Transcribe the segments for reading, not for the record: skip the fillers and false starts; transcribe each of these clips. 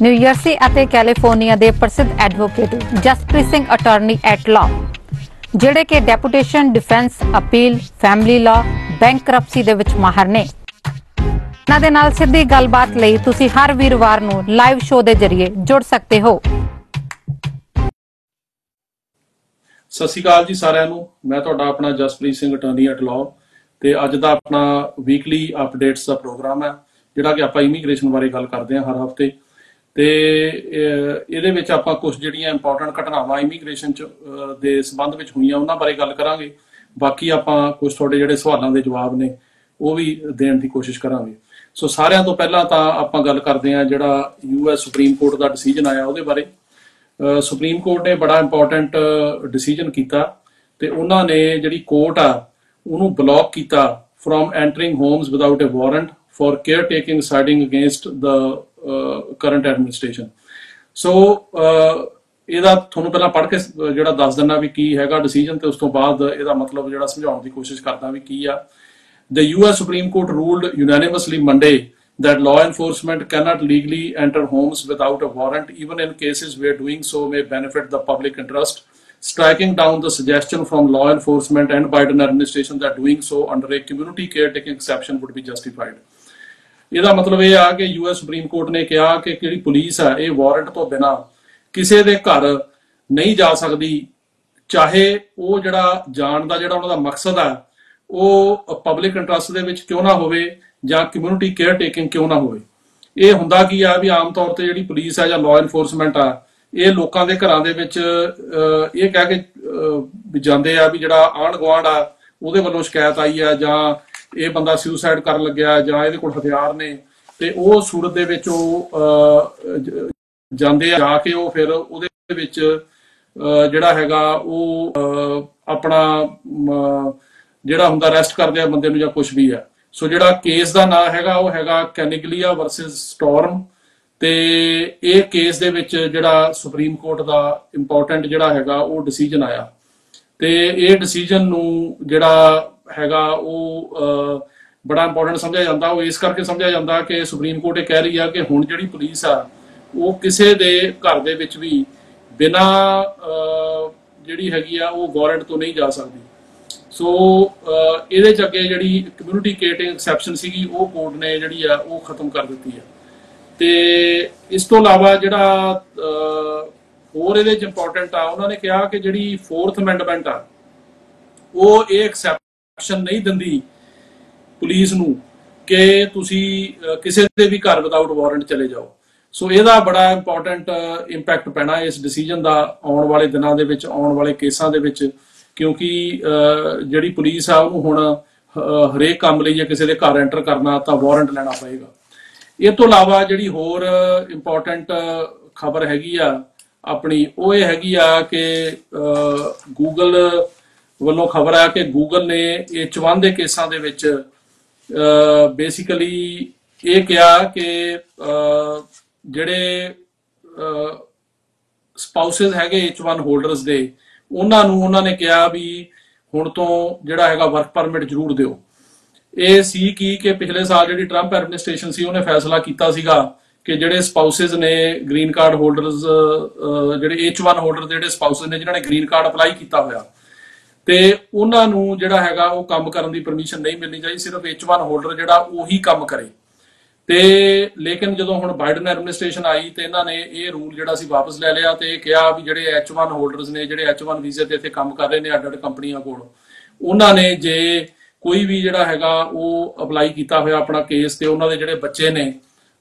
ਨਿਊਯਰਸੀ ਅਤੇ ਕੈਲੀਫੋਰਨੀਆ ਦੇ ਪ੍ਰਸਿੱਧ advocate Jaspreet Singh attorney at law ਜਿਹੜੇ ਕਿ deputation defence appeal family law bankruptcy ਦੇ ਵਿੱਚ ਮਾਹਰ ਨੇ। ਇਹਨਾਂ ਦੇ ਨਾਲ ਸਿੱਧੀ ਗੱਲਬਾਤ ਲਈ ਤੁਸੀਂ ਹਰ ਵੀਰਵਾਰ ਨੂੰ ਲਾਈਵ ਸ਼ੋਅ ਦੇ ਜ਼ਰੀਏ ਜੁੜ ਸਕਦੇ ਹੋ। ਸਤਿ ਸ਼੍ਰੀ ਅਕਾਲ ਜੀ ਸਾਰਿਆਂ ਨੂੰ। ਮੈਂ ਤੁਹਾਡਾ ਆਪਣਾ Jaspreet Singh attorney at law ਤੇ ਅੱਜ ਦਾ ਆਪਣਾ ਵੀਕਲੀ ਅਪਡੇਟਸ ਦਾ ਪ੍ਰੋਗਰਾਮ ਹੈ ਜਿਹੜਾ ਕਿ ਆਪਾਂ ਇਮੀਗ੍ਰੇਸ਼ਨ ਬਾਰੇ ਗੱਲ ਕਰਦੇ ਹਾਂ ਹਰ ਹਫਤੇ। ਤੇ ਇਹਦੇ ਵਿੱਚ ਆਪਾਂ ਕੁਝ ਜਿਹੜੀਆਂ ਇੰਪੋਰਟੈਂਟ ਘਟਨਾਵਾਂ ਇਮੀਗ੍ਰੇਸ਼ਨ ਚ ਦੇ ਸੰਬੰਧ ਵਿੱਚ ਹੋਈਆਂ ਉਹਨਾਂ ਬਾਰੇ ਗੱਲ ਕਰਾਂਗੇ। ਬਾਕੀ ਆਪਾਂ ਕੁਝ ਤੁਹਾਡੇ ਜਿਹੜੇ ਸਵਾਲਾਂ ਦੇ ਜਵਾਬ ਨੇ ਉਹ ਵੀ ਦੇਣ ਦੀ ਕੋਸ਼ਿਸ਼ ਕਰਾਂਗੇ। ਸੋ ਸਾਰਿਆਂ ਤੋਂ ਪਹਿਲਾਂ ਤਾਂ ਆਪਾਂ ਗੱਲ ਕਰਦੇ ਹਾਂ ਜਿਹੜਾ US ਸੁਪਰੀਮ ਕੋਰਟ ਦਾ ਡਿਸੀਜਨ ਆਇਆ ਉਹਦੇ ਬਾਰੇ। ਸੁਪਰੀਮ ਕੋਰਟ ਨੇ ਬੜਾ ਇੰਪੋਰਟੈਂਟ ਡਿਸੀਜਨ ਕੀਤਾ ਤੇ ਉਹਨਾਂ ਨੇ ਜਿਹੜੀ ਕੋਰਟ ਆ ਉਹਨੂੰ ਬਲੌਕ ਕੀਤਾ from entering homes without a warrant for care taking siding against the current administration. So ਇਹਦਾ ਤੁਹਾਨੂੰ ਪਹਿਲਾਂ ਪੜ੍ਹ ਕੇ ਜਿਹੜਾ ਦੱਸ ਦਿੰਦਾ ਵੀ ਕੀ ਹੈਗਾ ਡਿਸੀਜਨ ਤੇ ਉਸ ਤੋਂ ਬਾਅਦ ਇਹਦਾ ਮਤਲਬ ਜਿਹੜਾ ਸਮਝਾਉਣ ਦੀ ਕੋਸ਼ਿਸ਼ ਕਰਦਾ ਵੀ ਕੀ ਆ। The US Supreme Court ruled unanimously Monday that law enforcement cannot legally enter homes without a warrant even in cases where doing so may benefit the public interest, striking down the suggestion from law enforcement and Biden administration that doing so under a community caretaking exception would be justified। ਇਹਦਾ ਮਤਲਬ ਇਹ ਆ ਕਿ US supreme court ਨੇ ਕਿਹਾ ਕਿ ਜਿਹੜੀ police ਆ ਇਹ ਵਾਰੰਟ ਤੋਂ ਬਿਨਾਂ ਕਿਸੇ ਦੇ ਘਰ ਨਹੀਂ ਜਾ ਸਕਦੀ, ਚਾਹੇ ਉਹ ਜਿਹੜਾ ਜਾਣ ਦਾ ਜਿਹੜਾ ਉਹਨਾਂ ਦਾ ਮਕਸਦ ਆ ਉਹ ਪਬਲਿਕ ਇੰਟਰਸਟ ਦੇ ਵਿੱਚ ਕਿਉਂ ਨਾ ਹੋਵੇ ਜਾਂ ਕਮਿਊਨਿਟੀ ਕੇਅਰ ਟੇਕਿੰਗ ਕਿਉਂ ਨਾ ਹੋਵੇ। ਇਹ ਹੁੰਦਾ ਕੀ ਆ ਵੀ ਆਮ ਤੌਰ ਤੇ ਜਿਹੜੀ ਪੁਲਿਸ ਆ ਜਾਂ ਲਾਅ ਇਨਫੋਰਸਮੈਂਟ ਆ ਇਹ ਲੋਕਾਂ ਦੇ ਘਰਾਂ ਦੇ ਵਿੱਚ ਇਹ ਕਹਿ ਕੇ ਜਾਂਦੇ ਆ ਵੀ ਜਿਹੜਾ ਆਂਢ ਗੁਆਂਢ ਆ ਉਹਦੇ ਵੱਲੋਂ ਸ਼ਿਕਾਇਤ ਆਈ ਆ ਜਾਂ ਇਹ ਬੰਦਾ ਸੁਸਾਈਡ ਕਰਨ ਲੱਗਿਆ ਜਾਂ ਇਹਦੇ ਕੋਲ ਹਥਿਆਰ ਨੇ ਤੇ ਉਹ ਸੂਰਤ ਦੇ ਵਿੱਚ ਉਹ ਜਾਂਦੇ ਆ ਜਾ ਕੇ ਉਹ ਫਿਰ ਉਹਦੇ ਵਿੱਚ ਜਿਹੜਾ ਹੈਗਾ ਉਹ ਆਪਣਾ ਜਿਹੜਾ ਹੁੰਦਾ ਅਰੈਸਟ ਕਰਦੇ ਆ ਬੰਦੇ ਨੂੰ ਜਾਂ ਕੁਝ ਵੀ ਹੈ। ਸੋ ਜਿਹੜਾ ਕੇਸ ਦਾ ਨਾਂ ਹੈਗਾ ਉਹ ਹੈਗਾ ਕੈਨਿਗਲੀਆ ਵਰਸਸ ਸਟੋਰਮ ਤੇ ਇਹ ਕੇਸ ਦੇ ਵਿੱਚ ਜਿਹੜਾ ਸੁਪਰੀਮ ਕੋਰਟ ਦਾ ਇੰਪੋਰਟੈਂਟ ਜਿਹੜਾ ਹੈਗਾ ਉਹ ਡਿਸੀਜਨ ਆਇਆ ਤੇ ਇਹ ਡਿਸੀਜਨ ਨੂੰ ਜਿਹੜਾ ਹੈਗਾ ਉਹ ਬੜਾ ਇੰਪੋਰਟੈਂਟ ਸਮਝਿਆ ਜਾਂਦਾ। ਉਹ ਇਸ ਕਰਕੇ ਸਮਝਿਆ ਜਾਂਦਾ ਕਿ ਸੁਪਰੀਮ ਕੋਰਟ ਇਹ ਕਹਿ ਰਹੀ ਆ ਕਿ ਹੁਣ ਜਿਹੜੀ ਪੁਲਿਸ ਆ ਉਹ ਕਿਸੇ ਦੇ ਘਰ ਦੇ ਵਿੱਚ ਵੀ ਬਿਨਾਂ ਜਿਹੜੀ ਹੈਗੀ ਆ ਉਹ ਵਾਰੰਟ ਤੋਂ ਨਹੀਂ ਜਾ ਸਕਦੀ। ਸੋ ਇਹਦੇ ਚ ਅੱਗੇ ਜਿਹੜੀ ਕਮਿਊਨਿਟੀ ਕੇਅਰਟੇਕਿੰਗ ਐਕਸੈਪਸ਼ਨ ਸੀਗੀ ਉਹ ਕੋਰਟ ਨੇ ਜਿਹੜੀ ਆ ਉਹ ਖਤਮ ਕਰ ਦਿੱਤੀ ਹੈ। ਤੇ ਇਸ ਤੋਂ ਇਲਾਵਾ ਜਿਹੜਾ ਹੋਰ ਇਹਦੇ ਚ ਇੰਪੋਰਟੈਂਟ ਆ ਉਹਨਾਂ ਨੇ ਕਿਹਾ ਕਿ ਜਿਹੜੀ 4th ਅਮੈਂਡਮੈਂਟ ਆ ਉਹ ਇਹ ਐਕਸੈਪਸ਼ਨ ਨਹੀਂ ਦਿੰਦੀ ਪੁਲਿਸ ਨੂੰ ਕਿ ਤੁਸੀਂ ਕਿਸੇ ਦੇ ਵੀ ਘਰ ਵਿਦਆਊਟ ਵਾਰੰਟ ਚਲੇ ਜਾਓ। ਸੋ ਇਹਦਾ ਬੜਾ ਇੰਪੋਰਟੈਂਟ ਇੰਪੈਕਟ ਪੈਣਾ ਇਸ ਡਿਸੀਜਨ ਦਾ ਆਉਣ ਵਾਲੇ ਦਿਨਾਂ ਦੇ ਵਿੱਚ ਆਉਣ ਵਾਲੇ ਕੇਸਾਂ ਦੇ ਵਿੱਚ, ਕਿਉਂਕਿ ਜਿਹੜੀ ਪੁਲਿਸ ਆ ਉਹਨੂੰ ਹੁਣ ਹਰੇਕ ਕੰਮ ਲਈ ਜੇ ਕਿਸੇ ਦੇ ਘਰ ਐਂਟਰ ਕਰਨਾ ਤਾਂ ਵਾਰੰਟ ਲੈਣਾ ਪਏਗਾ। ਇਹ ਤੋਂ ਇਲਾਵਾ ਜਿਹੜੀ ਹੋਰ ਇੰਪੋਰਟੈਂਟ ਖਬਰ ਹੈਗੀ ਆ ਆਪਣੀ ਉਹ ਇਹ ਹੈਗੀ ਆ ਕਿ ਗੂਗਲ ਵੱਲੋਂ ਖਬਰ ਆ ਕਿ ਗੂਗਲ ਨੇ H1 ਦੇ ਕੇਸਾਂ ਦੇ ਵਿੱਚ ਬੇਸਿਕਲੀ ਇਹ ਕਿਹਾ ਕਿ ਜਿਹੜੇ ਸਪਾਊਸਸ ਹੈਗੇ H1 ਹੋਲਡਰਸ ਦੇ ਉਹਨਾਂ ਨੇ ਕਿਹਾ ਵੀ ਹੁਣ ਤੋਂ ਜਿਹੜਾ ਹੈਗਾ ਵਰਕ ਪਰਮਿਟ ਜ਼ਰੂਰ ਦਿਓ। ਇਹ ਸੀ ਕਿ ਪਿਛਲੇ ਸਾਲ ਜਿਹੜੀ ਟਰੰਪ ਐਡਮਿਨਿਸਟ੍ਰੇਸ਼ਨ ਸੀ ਉਹਨੇ ਫੈਸਲਾ ਕੀਤਾ ਸੀਗਾ ਕਿ ਜਿਹੜੇ ਸਪਾਊਸਸ ਨੇ ਗ੍ਰੀਨ ਕਾਰਡ ਹੋਲਡਰਸ ਜਿਹੜੇ H1 ਹੋਲਡਰ ਜਿਹੜੇ ਸਪਾਊਸਸ ਨੇ ਜਿਨ੍ਹਾਂ ਨੇ ਗ੍ਰੀਨ ਕਾਰਡ ਅਪਲਾਈ ਕੀਤਾ ਹੋਇਆ ਤੇ ਉਹਨਾਂ ਨੂੰ ਜਿਹੜਾ ਹੈਗਾ ਉਹ ਕੰਮ ਕਰਨ ਦੀ ਪਰਮਿਸ਼ਨ ਨਹੀਂ ਮਿਲਣੀ ਚਾਹੀਦੀ, ਸਿਰਫ H1 ਹੋਲਡਰ ਜਿਹੜਾ ਉਹੀ ਕੰਮ ਕਰੇ। ਤੇ ਲੇਕਿਨ ਜਦੋਂ ਹੁਣ ਬਾਈਡਨ ਐਡਮਿਨਿਸਟ੍ਰੇਸ਼ਨ ਆਈ ਤੇ ਇਹਨਾਂ ਨੇ ਇਹ ਰੂਲ ਜਿਹੜਾ ਸੀ ਵਾਪਸ ਲੈ ਲਿਆ ਤੇ ਇਹ ਕਿਹਾ ਵੀ ਜਿਹੜੇ H1 ਹੋਲਡਰਸ ਨੇ ਜਿਹੜੇ H1 ਵੀਜ਼ੇ ਤੇ ਇੱਥੇ ਕੰਮ ਕਰ ਰਹੇ ਨੇ ਅੱਡ-ਅੱਡ ਕੰਪਨੀਆਂ ਕੋਲ ਉਹਨਾਂ ਨੇ ਜੇ ਕੋਈ ਵੀ ਜਿਹੜਾ ਹੈਗਾ ਉਹ ਅਪਲਾਈ ਕੀਤਾ ਹੋਇਆ ਆਪਣਾ ਕੇਸ ਤੇ ਉਹਨਾਂ ਦੇ ਜਿਹੜੇ ਬੱਚੇ ਨੇ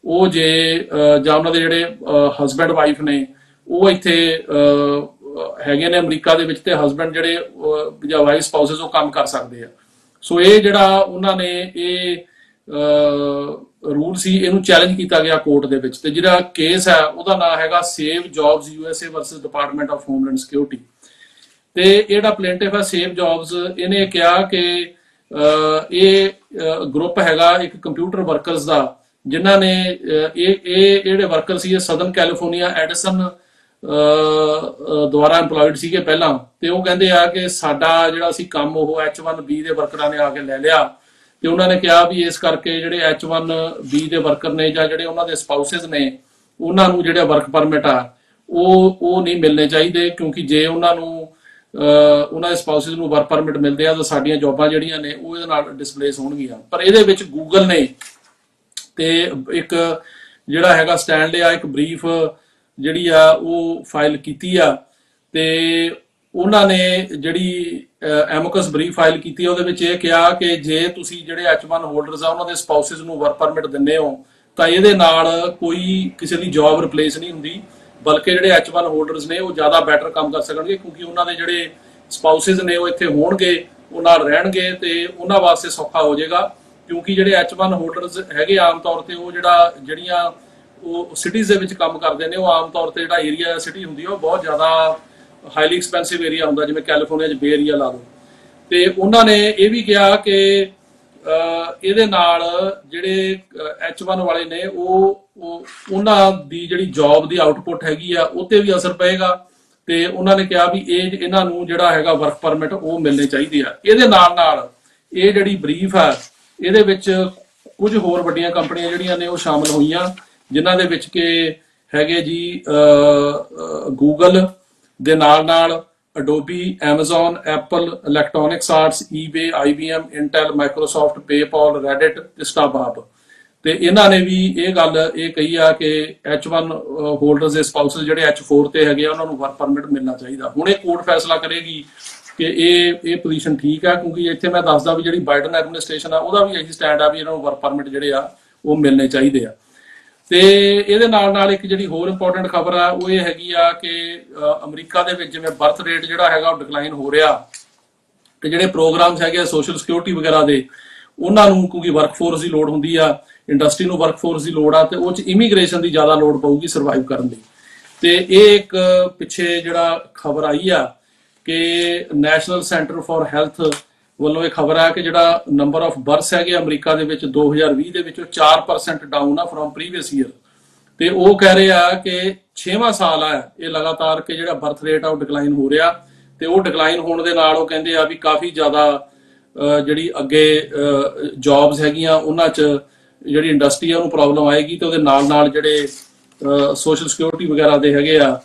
ਉਹ ਜੇ ਜਾਂ ਉਹਨਾਂ ਦੇ ਜਿਹੜੇ ਹਸਬੈਂਡ ਵਾਈਫ ਨੇ ਉਹ ਇੱਥੇ ਹੈਗੇ ਨੇ ਅਮਰੀਕਾ ਦੇ ਵਿੱਚ ਤੇ ਹਸਬੈਂਡ ਜਿਹੜੇ ਜਾਂ ਵਾਈਫ ਸਪਾਊਸਸ ਉਹ ਕੰਮ ਕਰ ਸਕਦੇ ਆ। ਸੋ ਇਹ ਜਿਹੜਾ ਉਹਨਾਂ ਨੇ ਇਹ ਰੂਲ ਸੀ ਇਹਨੂੰ ਚੈਲੰਜ ਕੀਤਾ ਗਿਆ ਕੋਰਟ ਦੇ ਵਿੱਚ ਤੇ ਜਿਹੜਾ ਕੇਸ ਹੈ ਉਹਦਾ ਨਾਮ ਹੈਗਾ save jobs USA versus department of homeland security. ਤੇ ਇਹ ਜਿਹੜਾ ਪਲੇਂਟਿਫ ਹੈ ਸੇਵ ਜੌਬਸ ਇਹਨੇ ਕਿਹਾ ਕਿ ਇਹ ਗਰੁੱਪ ਹੈਗਾ ਇੱਕ ਕੰਪਿਊਟਰ ਵਰਕਰਸ ਦਾ ਜਿਨ੍ਹਾਂ ਨੇ ਇਹ ਜਿਹੜੇ ਵਰਕਰ ਸੀ ਇਹ ਸਦਰਨ ਕੈਲੀਫੋਰਨੀਆ ਐਡੀਸਨ ਦੁਆਰਾ ਇੰਪਲੋਇਡ ਸੀਗੇ ਪਹਿਲਾਂ ਤੇ ਉਹ ਕਹਿੰਦੇ ਆ ਕਿ ਸਾਡਾ ਜਿਹੜਾ ਸੀ ਕੰਮ ਉਹ H1B ਦੇ ਵਰਕਰਾਂ ਨੇ ਆ ਕੇ ਲੈ ਲਿਆ ਤੇ ਉਹਨਾਂ ਨੇ ਕਿਹਾ ਵੀ ਇਸ ਕਰਕੇ ਜਿਹੜੇ H1B ਦੇ ਵਰਕਰ ਨੇ ਜਾਂ ਜਿਹੜੇ ਉਹਨਾਂ ਦੇ ਸਪਾਊਸਸ ਨੇ ਉਹਨਾਂ ਨੂੰ ਜਿਹੜੇ ਵਰਕ ਪਰਮਿਟ ਆ ਉਹ ਨਹੀਂ ਮਿਲਣੇ ਚਾਹੀਦੇ, ਕਿਉਂਕਿ ਜੇ ਉਹਨਾਂ ਨੂੰ ਉਹਨਾਂ ਦੇ ਸਪਾਊਸਿਸ ਨੂੰ ਵਰਕ ਪਰਮਿਟ ਮਿਲਦੇ ਆ ਤਾਂ ਸਾਡੀਆਂ ਜੌਬਾਂ ਜਿਹੜੀਆਂ ਨੇ ਉਹ ਇਹਦੇ ਨਾਲ ਡਿਸਪਲੇਸ ਹੋਣਗੀਆਂ। ਪਰ ਇਹਦੇ ਵਿੱਚ ਗੂਗਲ ਨੇ ਤੇ ਇੱਕ ਜਿਹੜਾ ਹੈਗਾ ਸਟੈਂਡ ਲਿਆ, ਇੱਕ ਬਰੀਫ ਜਿਹੜੀ ਆ ਉਹ ਫਾਈਲ ਕੀਤੀ ਆ, ਤੇ ਉਹਨਾਂ ਨੇ ਜਿਹੜੀ ਐਮੋਕਸ ਬਰੀਫ ਫਾਈਲ ਕੀਤੀ ਆ ਉਹਦੇ ਵਿੱਚ ਇਹ ਕਿਹਾ ਕਿ ਜੇ ਤੁਸੀਂ ਜਿਹੜੇ H1 ਹੋਲਡਰਸ ਆ ਉਹਨਾਂ ਦੇ ਸਪਾਊਸਿਸ ਨੂੰ ਵਰਕ ਪਰਮਿਟ ਦਿੰਦੇ ਹੋ ਤਾਂ ਇਹਦੇ ਨਾਲ ਕੋਈ ਕਿਸੇ ਦੀ ਜੌਬ ਰਿਪਲੇਸ ਨਹੀਂ ਹੁੰਦੀ, ਬਲਕਿ ਜਿਹੜੇ H1 ਹੋਲਡਰਸ ਨੇ ਉਹ ਜ਼ਿਆਦਾ ਬੈਟਰ ਕੰਮ ਕਰ ਸਕਣਗੇ, ਕਿਉਂਕਿ ਉਹਨਾਂ ਦੇ ਜਿਹੜੇ ਸਪਾਊਸਿਸ ਨੇ ਉਹ ਇੱਥੇ ਹੋਣਗੇ, ਉਹ ਨਾਲ ਰਹਿਣਗੇ ਤੇ ਉਹਨਾਂ ਵਾਸਤੇ ਸੌਖਾ ਹੋ ਜਾਏਗਾ। ਕਿਉਂਕਿ ਜਿਹੜੇ H1 ਹੋਲਡਰਸ ਹੈਗੇ ਆਮ ਤੌਰ ਤੇ ਉਹ ਜਿਹੜੀਆਂ ਉਹ ਸਿਟੀਜ਼ ਦੇ ਵਿੱਚ ਕੰਮ ਕਰਦੇ ਨੇ, ਉਹ ਆਮ ਤੌਰ ਤੇ ਜਿਹੜਾ ਏਰੀਆ ਸਿਟੀ ਹੁੰਦੀ ਹੈ ਉਹ ਬਹੁਤ ਜ਼ਿਆਦਾ ਹਾਈਲੀ ਐਕਸਪੈਂਸਿਵ ਏਰੀਆ ਹੁੰਦਾ, ਜਿਵੇਂ ਕੈਲੀਫੋਰਨੀਆ 'ਚ ਬੇ ਏਰੀਆ ਲਾ ਲਓ। ਤੇ ਉਹਨਾਂ ਨੇ ਇਹ ਵੀ ਕਿਹਾ ਕਿ ਇਹਦੇ ਨਾਲ ਜਿਹੜੇ H1 ਵਾਲੇ ਨੇ ਉਹਨਾਂ ਦੀ ਜਿਹੜੀ ਜੌਬ ਦੀ ਆਊਟਪੁੱਟ ਹੈਗੀ ਆ ਉਹ ਤੇ ਵੀ ਅਸਰ ਪਏਗਾ, ਤੇ ਉਹਨਾਂ ਨੇ ਕਿਹਾ ਵੀ ਇਹਨਾਂ ਨੂੰ ਜਿਹੜਾ ਹੈਗਾ ਵਰਕ ਪਰਮਿਟ ਉਹ ਮਿਲਣੇ ਚਾਹੀਦੇ ਆ। ਇਹਦੇ ਨਾਲ ਇਹ ਜਿਹੜੀ ਬਰੀਫ ਆ ਇਹਦੇ ਵਿੱਚ ਕੁਝ ਹੋਰ ਵੱਡੀਆਂ ਕੰਪਨੀਆਂ ਜਿਹੜੀਆਂ ਨੇ ਉਹ ਸ਼ਾਮਲ ਹੋਈਆਂ, ਜਿਨ੍ਹਾਂ ਦੇ ਵਿੱਚ ਕਿ ਹੈਗੇ ਜੀ ਗੂਗਲ ਦੇ ਨਾਲ Adobe, Amazon, Apple, Electronic Arts, eBay, IBM, Intel, Microsoft, PayPal, Reddit ਤੇ StubHub। ਤੇ ਇਹਨਾਂ ਨੇ ਵੀ ਇਹ ਗੱਲ ਕਹੀ ਆ ਕਿ H1 ਹੋਲਡਰਸ ਦੇ ਸਪਾਊਸਸ ਜਿਹੜੇ H4 ਤੇ ਹੈਗੇ ਆ ਉਹਨਾਂ ਨੂੰ ਵਰਕ ਪਰਮਿਟ ਮਿਲਣਾ ਚਾਹੀਦਾ। ਹੁਣ ਇਹ ਕੋਰਟ ਫੈਸਲਾ ਕਰੇਗੀ ਕਿ ਇਹ ਪੋਜੀਸ਼ਨ ਠੀਕ ਆ, ਕਿਉਂਕਿ ਇੱਥੇ ਮੈਂ ਦੱਸਦਾ ਵੀ ਜਿਹੜੀ ਬਾਈਡਨ ਐਡਮਿਨਿਸਟ੍ਰੇਸ਼ਨ ਆ ਉਹਦਾ ਵੀ ਇਹੀ ਸਟੈਂਡ ਆ ਵੀ ਇਹਨਾਂ ਨੂੰ ਵਰਕ ਪਰਮਿਟ ਜਿਹੜੇ ਆ ਉਹ ਮਿਲਣੇ ਚਾਹੀਦੇ ਆ। ਤੇ ਇਹਦੇ ਨਾਲ ਇੱਕ ਜਿਹੜੀ ਹੋਰ ਇੰਪੋਰਟੈਂਟ ਖਬਰ ਆ ਉਹ ਇਹ ਹੈਗੀ ਆ ਕਿ ਅਮਰੀਕਾ ਦੇ ਵਿੱਚ ਜਿਵੇਂ ਬਰਥ ਰੇਟ ਜਿਹੜਾ ਹੈਗਾ ਉਹ ਡਿਕਲਾਈਨ ਹੋ ਰਿਹਾ, ਤੇ ਜਿਹੜੇ ਪ੍ਰੋਗਰਾਮਸ ਹੈਗੇ ਆ ਸੋਸ਼ਲ ਸਿਕਿਉਰਿਟੀ ਵਗੈਰਾ ਦੇ, ਉਹਨਾਂ ਨੂੰ ਕਿਉਂਕਿ ਵਰਕਫੋਰਸ ਦੀ ਲੋੜ ਹੁੰਦੀ ਆ, ਇੰਡਸਟਰੀ ਨੂੰ ਵਰਕਫੋਰਸ ਦੀ ਲੋੜ ਆ, ਤੇ ਉਹ 'ਚ ਇਮੀਗ੍ਰੇਸ਼ਨ ਦੀ ਜ਼ਿਆਦਾ ਲੋੜ ਪਊਗੀ ਸਰਵਾਈਵ ਕਰਨ ਲਈ। ਤੇ ਇਹ ਇੱਕ ਪਿੱਛੇ ਜਿਹੜਾ ਖਬਰ ਆਈ ਆ ਕਿ ਨੈਸ਼ਨਲ ਸੈਂਟਰ ਫਾਰ ਹੈਲਥ ਵੱਲੋਂ ਇਹ ਖਬਰ ਆ ਕਿ ਜਿਹੜਾ ਨੰਬਰ ਆਫ ਬਰਥਸ ਹੈਗੇ ਅਮਰੀਕਾ ਦੇ ਵਿੱਚ 2020 ਦੇ ਵਿੱਚੋਂ 4% ਡਾਊਨ ਆ ਫਰੋਮ ਪ੍ਰੀਵੀਅਸ ਈਅਰ। ਤੇ ਉਹ ਕਹਿ ਰਹੇ ਆ ਕਿ 6ਵਾਂ ਸਾਲ ਆ ਇਹ ਲਗਾਤਾਰ ਕਿ ਜਿਹੜਾ ਬਰਥ ਰੇਟ ਆ ਉਹ ਡਿਕਲਾਈਨ ਹੋ ਰਿਹਾ, ਤੇ ਉਹ ਡਿਕਲਾਈਨ ਹੋਣ ਦੇ ਨਾਲ ਉਹ ਕਹਿੰਦੇ ਆ ਵੀ ਕਾਫੀ ਜ਼ਿਆਦਾ ਜਿਹੜੀ ਅੱਗੇ ਜੌਬਸ ਹੈਗੀਆਂ ਉਹਨਾਂ 'ਚ ਜਿਹੜੀ ਇੰਡਸਟਰੀ ਆ ਉਹਨੂੰ ਪ੍ਰੋਬਲਮ ਆਏਗੀ, ਤੇ ਉਹਦੇ ਨਾਲ ਜਿਹੜੇ ਸੋਸ਼ਲ ਸਿਕਿਉਰਿਟੀ ਵਗੈਰਾ ਦੇ ਹੈਗੇ ਆ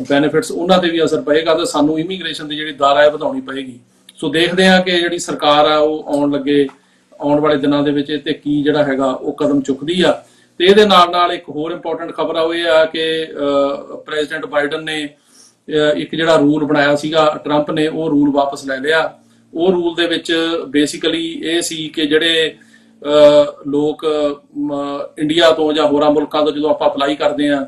ਬੈਨੀਫਿਟਸ ਉਹਨਾਂ ਤੇ ਵੀ ਅਸਰ ਪਏਗਾ, ਤੇ ਸਾਨੂੰ ਇਮੀਗ੍ਰੇਸ਼ਨ ਦੀ ਜਿਹੜੀ ਦਰ ਹੈ ਵਧਾਉਣੀ ਪਏਗੀ। ਸੋ ਦੇਖਦੇ ਆ ਕਿ ਜਿਹੜੀ ਸਰਕਾਰ ਆ ਉਹ ਆਉਣ ਵਾਲੇ ਦਿਨਾਂ ਦੇ ਵਿੱਚ ਤੇ ਕੀ ਜਿਹੜਾ ਹੈਗਾ ਉਹ ਕਦਮ ਚੁੱਕਦੀ ਆ। ਤੇ ਇਹਦੇ ਨਾਲ ਇੱਕ ਹੋਰ ਇੰਪੋਰਟੈਂਟ ਖਬਰ ਆ ਉਹ ਇਹ ਆ ਕਿ ਪ੍ਰੈਜ਼ੀਡੈਂਟ ਬਾਈਡਨ ਨੇ ਇੱਕ ਜਿਹੜਾ ਰੂਲ ਬਣਾਇਆ ਸੀਗਾ ਟਰੰਪ ਨੇ, ਉਹ ਰੂਲ ਵਾਪਸ ਲੈ ਲਿਆ। ਉਹ ਰੂਲ ਦੇ ਵਿੱਚ ਬੇਸਿਕਲੀ ਇਹ ਸੀ ਕਿ ਜਿਹੜੇ ਲੋਕ ਇੰਡੀਆ ਤੋਂ ਜਾਂ ਹੋਰਾਂ ਮੁਲਕਾਂ ਤੋਂ ਜਦੋਂ ਆਪਾਂ ਅਪਲਾਈ ਕਰਦੇ ਆ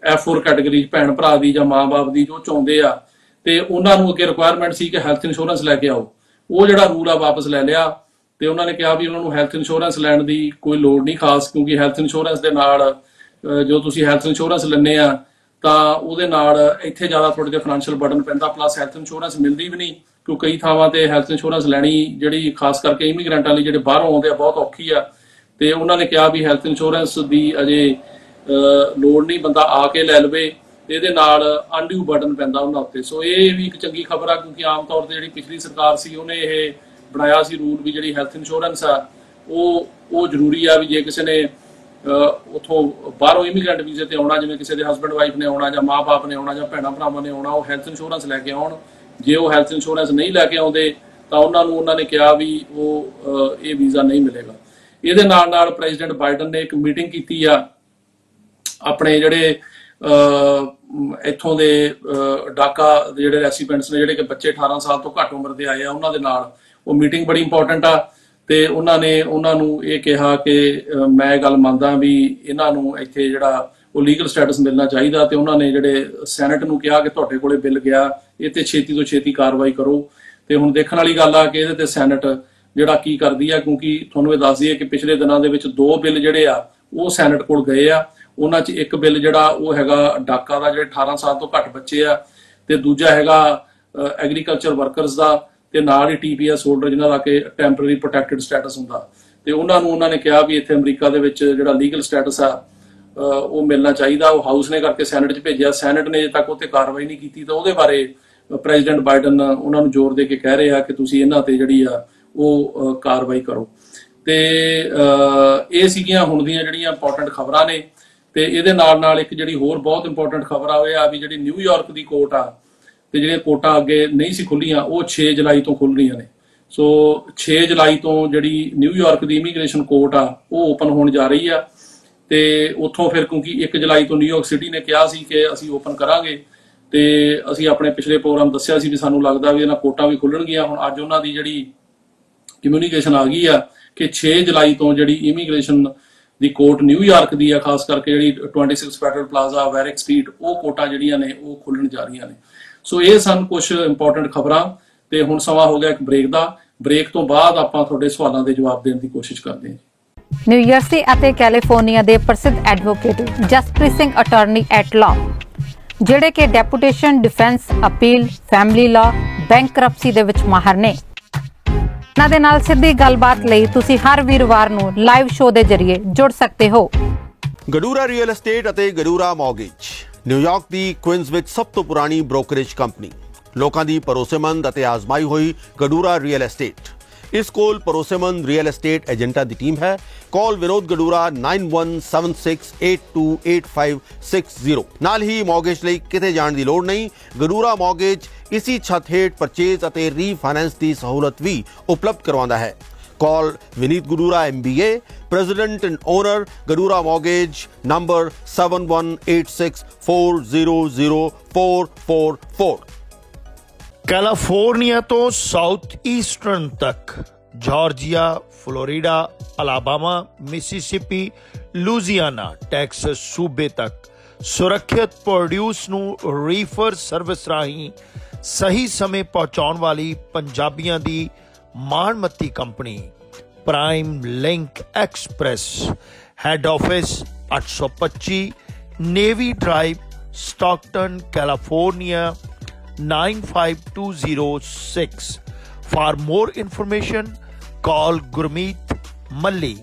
F4 ਕੈਟਾਗਰੀ ਭੈਣ ਭਰਾ ਦੀ ਜਾਂ ਮਾਂ-ਬਾਪ ਦੀ ਜੋ ਚਾਹੁੰਦੇ ਆ, ਤੇ ਉਹਨਾਂ ਨੂੰ ਅੱਗੇ ਰਿਕੁਆਇਰਮੈਂਟ ਸੀ ਕਿ ਹੈਲਥ ਇੰਸ਼ੋਰੈਂਸ ਲੈ ਕੇ ਆਓ। ਉਹ ਜਿਹੜਾ ਰੂਲ ਆ ਵਾਪਸ ਲੈ ਲਿਆ, ਤੇ ਉਹਨਾਂ ਨੇ ਕਿਹਾ ਵੀ ਉਹਨਾਂ ਨੂੰ ਹੈਲਥ ਇੰਸ਼ੋਰੈਂਸ ਲੈਣ ਦੀ ਕੋਈ ਲੋੜ ਨਹੀਂ ਖਾਸ, ਕਿਉਂਕਿ ਹੈਲਥ ਇੰਸ਼ੋਰੈਂਸ ਦੇ ਨਾਲ ਜੋ ਤੁਸੀਂ ਹੈਲਥ ਇੰਸ਼ੋਰੈਂਸ ਲੈਂਦੇ ਆ ਤਾਂ ਉਹਦੇ ਨਾਲ ਇੱਥੇ ਜ਼ਿਆਦਾ ਤੁਹਾਡੇ ਤੇ ਫਾਈਨੈਂਸ਼ੀਅਲ ਬਰਡਨ ਪੈਂਦਾ, ਪਲੱਸ ਹੈਲਥ ਇੰਸ਼ੋਰੈਂਸ ਮਿਲਦੀ ਵੀ ਨਹੀਂ, ਕਿਉਂਕਿ ਕਈ ਥਾਵਾਂ ਤੇ ਹੈਲਥ ਇੰਸ਼ੋਰੈਂਸ ਲੈਣੀ ਜਿਹੜੀ ਖਾਸ ਕਰਕੇ ਇਮੀਗ੍ਰੈਂਟਾਂ ਲਈ ਜਿਹੜੇ ਬਾਹਰੋਂ ਆਉਂਦੇ ਆ ਬਹੁਤ ਔਖੀ ਆ। ਤੇ ਉਹਨਾਂ ਨੇ ਕਿਹਾ ਵੀ ਹੈਲਥ ਇੰਸ਼ੋਰੈਂਸ ਦੀ ਅਜੇ ਲੋੜ ਨਹੀਂ, ਬੰਦਾ ਆ ਕੇ ਲੈ ਲਵੇ, ਇਹਦੇ ਨਾਲ ਅਨਡਿਊ ਬਰਡਨ ਪੈਂਦਾ ਉਹਨਾਂ ਉੱਤੇ। ਸੋ ਇਹ ਵੀ ਇੱਕ ਚੰਗੀ ਖਬਰ ਆ, ਕਿਉਂਕਿ ਆਮ ਤੌਰ ਤੇ ਜਿਹੜੀ ਪਿਛਲੀ ਸਰਕਾਰ ਸੀ ਉਹਨੇ ਇਹ ਬਣਾਇਆ ਸੀ ਰੂਲ ਵੀ ਜਿਹੜੀ ਹੈਲਥ ਇੰਸ਼ੋਰੈਂਸ ਆ ਉਹ ਜ਼ਰੂਰੀ ਆ, ਵੀ ਜੇ ਕਿਸੇ ਨੇ ਉਥੋਂ ਬਾਹਰੋਂ ਇਮੀਗ੍ਰੈਂਟ ਵੀਜ਼ੇ ਤੇ ਆਉਣਾ, ਜਿਵੇਂ ਕਿਸੇ ਦੇ ਹਸਬੈਂਡ ਵਾਈਫ ਨੇ ਆਉਣਾ ਜਾਂ ਮਾਂ-ਬਾਪ ਨੇ ਆਉਣਾ ਜਾਂ ਭੈਣਾਂ ਭਰਾਵਾਂ ਨੇ ਆਉਣਾ, ਉਹ ਹੈਲਥ ਇੰਸ਼ੋਰੈਂਸ ਲੈ ਕੇ ਆਉਣ। ਜੇ ਉਹ ਹੈਲਥ ਇੰਸ਼ੋਰੈਂਸ ਨਹੀਂ ਲੈ ਕੇ ਆਉਂਦੇ ਤਾਂ ਉਹਨਾਂ ਨੇ ਕਿਹਾ ਵੀ ਉਹ ਇਹ ਵੀਜ਼ਾ ਨਹੀਂ ਮਿਲੇਗਾ। ਇਹਦੇ ਨਾਲ ਪ੍ਰੈਜ਼ੀਡੈਂਟ ਬਾਈਡਨ ਨੇ ਇੱਕ ਮੀਟਿੰਗ ਕੀਤੀ ਆ ਆਪਣੇ ਜਿਹੜੇ ਇੱਥੋਂ ਦੇ ਡਾਕਾ ਦੇ ਜਿਹੜੇ ਰੈਸੀਡੈਂਟਸ ਨੇ, ਜਿਹੜੇ ਕਿ ਬੱਚੇ 18 ਸਾਲ ਤੋਂ ਘੱਟ ਉਮਰ ਦੇ ਆਏ ਆ, ਉਹਨਾਂ ਦੇ ਨਾਲ ਉਹ ਮੀਟਿੰਗ ਬੜੀ ਇੰਪੋਰਟੈਂਟ ਆ। ਤੇ ਉਹਨਾਂ ਨੂੰ ਇਹ ਕਿਹਾ ਕਿ ਮੈਂ ਇਹ ਗੱਲ ਮੰਨਦਾ ਵੀ ਇਹਨਾਂ ਨੂੰ ਇੱਥੇ ਜਿਹੜਾ ਉਹ ਲੀਗਲ ਸਟੇਟਸ ਮਿਲਣਾ ਚਾਹੀਦਾ, ਤੇ ਉਹਨਾਂ ਨੇ ਜਿਹੜੇ ਸੈਨੇਟ ਨੂੰ ਕਿਹਾ ਕਿ ਤੁਹਾਡੇ ਕੋਲੇ ਬਿੱਲ ਗਿਆ, ਇਹ ਤੇ ਛੇਤੀ ਤੋਂ ਛੇਤੀ ਕਾਰਵਾਈ ਕਰੋ। ਤੇ ਹੁਣ ਦੇਖਣ ਵਾਲੀ ਗੱਲ ਆ ਕਿ ਇਹਦੇ ਤੇ ਸੈਨੇਟ ਜਿਹੜਾ ਕੀ ਕਰਦੀ ਆ, ਕਿਉਂਕਿ ਤੁਹਾਨੂੰ ਇਹ ਦੱਸ ਦਈਏ ਕਿ ਪਿਛਲੇ ਦਿਨਾਂ ਦੇ ਵਿੱਚ 2 ਬਿੱਲ ਜਿਹੜੇ ਆ ਉਹ ਸੈਨੇਟ ਕੋਲ ਗਏ ਆ। ਉਹਨਾਂ 'ਚ ਇੱਕ ਬਿੱਲ ਜਿਹੜਾ ਉਹ ਹੈਗਾ ਡਾਕਾ ਦਾ, ਜਿਹੜੇ 18 ਸਾਲ ਤੋਂ ਘੱਟ ਬੱਚੇ ਆ, ਤੇ ਦੂਜਾ ਹੈਗਾ ਐਗਰੀਕਲਚਰ ਵਰਕਰਸ ਦਾ, ਤੇ ਨਾਲ ਹੀ TPS ਹੋਲਡਰ ਜਿਨ੍ਹਾਂ ਦਾ ਕਿ ਟੈਂਪਰੇਰੀ ਪ੍ਰੋਟੈਕਟਡ ਸਟੇਟਸ ਹੁੰਦਾ। ਤੇ ਉਹਨਾਂ ਨੇ ਕਿਹਾ ਵੀ ਇੱਥੇ ਅਮਰੀਕਾ ਦੇ ਵਿੱਚ ਜਿਹੜਾ ਲੀਗਲ ਸਟੇਟਸ ਆ ਉਹ ਮਿਲਣਾ ਚਾਹੀਦਾ। ਉਹ ਹਾਊਸ ਨੇ ਕਰਕੇ ਸੈਨੇਟ 'ਚ ਭੇਜਿਆ, ਸੈਨੇਟ ਨੇ ਅਜੇ ਤੱਕ ਉੱਤੇ ਕਾਰਵਾਈ ਨਹੀਂ ਕੀਤੀ। ਤਾਂ ਉਹਦੇ ਬਾਰੇ ਪ੍ਰੈਜ਼ੀਡੈਂਟ ਬਾਈਡਨ ਉਹਨਾਂ ਨੂੰ ਜ਼ੋਰ ਦੇ ਕੇ ਕਹਿ ਰਹੇ ਆ ਕਿ ਤੁਸੀਂ ਇਹਨਾਂ ਤੇ ਜਿਹੜੀ ਆ ਉਹ ਕਾਰਵਾਈ ਕਰੋ। ਤੇ ਇਹ ਸੀਗੀਆਂ ਹੁਣ ਦੀਆਂ ਜਿਹੜੀਆਂ ਇੰਪੋਰਟੈਂਟ ਖਬਰਾਂ ਨੇ। ਤੇ ਇਹਦੇ ਨਾਲ ਇੱਕ ਜਿਹੜੀ ਹੋਰ ਬਹੁਤ ਇੰਪੋਰਟੈਂਟ ਖਬਰ ਆ ਵੀ ਜਿਹੜੀ ਨਿਊਯਾਰਕ ਦੀ ਕੋਰਟ ਆ ਤੇ ਜਿਹੜੀਆਂ ਕੋਰਟਾਂ ਅੱਗੇ ਨਹੀਂ ਸੀ ਖੁੱਲੀਆਂ ਉਹ 6 ਜੁਲਾਈ ਤੋਂ ਖੁੱਲ ਰਹੀਆਂ ਨੇ। ਸੋ 6 ਜੁਲਾਈ ਤੋਂ ਜਿਹੜੀ ਨਿਊਯਾਰਕ ਦੀ ਇਮੀਗ੍ਰੇਸ਼ਨ ਕੋਰਟ ਆ ਉਹ ਓਪਨ ਹੋਣ ਜਾ ਰਹੀ ਆ ਤੇ ਉੱਥੋਂ ਫਿਰ ਕਿਉਂਕਿ 1 ਜੁਲਾਈ ਤੋਂ ਨਿਊਯਾਰਕ ਸਿਟੀ ਨੇ ਕਿਹਾ ਸੀ ਕਿ ਅਸੀਂ ਓਪਨ ਕਰਾਂਗੇ ਤੇ ਅਸੀਂ ਆਪਣੇ ਪਿਛਲੇ ਪ੍ਰੋਗਰਾਮ ਦੱਸਿਆ ਸੀ ਵੀ ਸਾਨੂੰ ਲੱਗਦਾ ਵੀ ਇਹਨਾਂ ਕੋਰਟਾਂ ਵੀ ਖੁੱਲਣਗੀਆਂ। ਹੁਣ ਅੱਜ ਉਹਨਾਂ ਦੀ ਜਿਹੜੀ ਕਮਿਊਨੀਕੇਸ਼ਨ ਆ ਗਈ ਆ ਕਿ 6 ਜੁਲਾਈ ਤੋਂ ਜਿਹੜੀ ਇਮੀਗ੍ਰੇਸ਼ਨ ਦੀ ਕੋਰਟ ਨਿਊਯਾਰਕ ਦੀ ਆ, ਖਾਸ ਕਰਕੇ ਜਿਹੜੀ 26 ਫੈਡਰਲ ਪਲਾਜ਼ਾ ਵੈਰਿਕ ਸਟਰੀਟ, ਉਹ ਕੋਰਟਾਂ ਜਿਹੜੀਆਂ ਨੇ ਉਹ ਖੁੱਲਣ ਜਾ ਰਹੀਆਂ ਨੇ। ਸੋ ਇਹ ਸਨ ਕੁਝ ਇੰਪੋਰਟੈਂਟ ਖਬਰਾਂ ਤੇ ਹੁਣ ਸਮਾਂ ਹੋ ਗਿਆ ਇੱਕ ਬ੍ਰੇਕ ਦਾ। ਬ੍ਰੇਕ ਤੋਂ ਬਾਅਦ ਆਪਾਂ ਤੁਹਾਡੇ ਸਵਾਲਾਂ ਦੇ ਜਵਾਬ ਦੇਣ ਦੀ ਕੋਸ਼ਿਸ਼ ਕਰਦੇ ਹਾਂ। ਨਿਊ ਜਰਸੀ ਅਤੇ ਕੈਲੀਫੋਰਨੀਆ ਦੇ ਪ੍ਰਸਿੱਧ advocate Jaspreet Singh attorney at law, ਜਿਹੜੇ ਕਿ deputation, defence, appeal, family law, bankruptcy ਦੇ ਵਿੱਚ ਮਾਹਰ ਨੇ। ਇਹਨਾਂ ਦੇ ਨਾਲ ਸਿੱਧੀ ਗੱਲਬਾਤ ਲਈ ਤੁਸੀਂ ਹਰ ਵੀਰਵਾਰ ਨੂੰ ਲਾਈਵ ਸ਼ੋਅ ਦੇ ਜ਼ਰੀਏ ਜੁੜ ਸਕਦੇ ਹੋ। ਗਡੂਰਾ ਰੀਅਲ ਐਸਟੇਟ ਅਤੇ ਗਡੂਰਾ ਮੌਰਗੇਜ ਨਿਊਯਾਰਕ ਦੀ ਕੁਇਨਜ਼ ਵਿੱਚ ਸਭ ਤੋਂ ਪੁਰਾਣੀ ਬ੍ਰੋਕਰੇਜ ਕੰਪਨੀ, ਲੋਕਾਂ ਦੀ ਭਰੋਸੇਮੰਦ ਅਤੇ ਆਜ਼ਮਾਈ ਹੋਈ ਗਡੂਰਾ ਰੀਅਲ ਐਸਟੇਟ। ਇਸ ਕੋਲ ਭਰੋਸੇਮੰਦ ਰੀਅਲ ਐਸਟੇਟ ਏਜੰਟਾਂ ਦੀ ਟੀਮ ਹੈ। ਕਾਲ ਵਿਨੋਦ ਗਡੂਰਾ 9176828560। ਨਾਲ ਹੀ ਮੌਰਗੇਜ ਲਈ ਕਿਤੇ ਜਾਣ ਦੀ ਲੋੜ ਨਹੀਂ। ਗਡੂਰਾ ਮੌਰਗੇਜ ਇसी छत हेठ परचेज ਅਤੇ रीफाइनेंस ਦੀ ਸਹੂਲਤ ਵੀ ਉਪਲਬਧ ਕਰਵਾਉਂਦਾ ਹੈ। Call Vineet Gadura MBA, president and owner, Gadura mortgage, number 7186400444। California तो साउथ ईस्टर्न तक, Georgia, Florida, Alabama, Mississippi, Louisiana, Texas सूबे तक सुरक्षित प्रोड्यूस ਨੂੰ ਰੀਫਰ ਸਰਵਿਸ ਰਾਹੀਂ ਸਹੀ ਸਮੇਂ ਪਹੁੰਚਾਉਣ ਵਾਲੀ ਪੰਜਾਬੀਆਂ ਦੀ ਮਾਣਮੱਤੀ company Prime Link Express. Head office 825 Navy Drive, Stockton, California 95206। For more information, call Gurmeet Malli।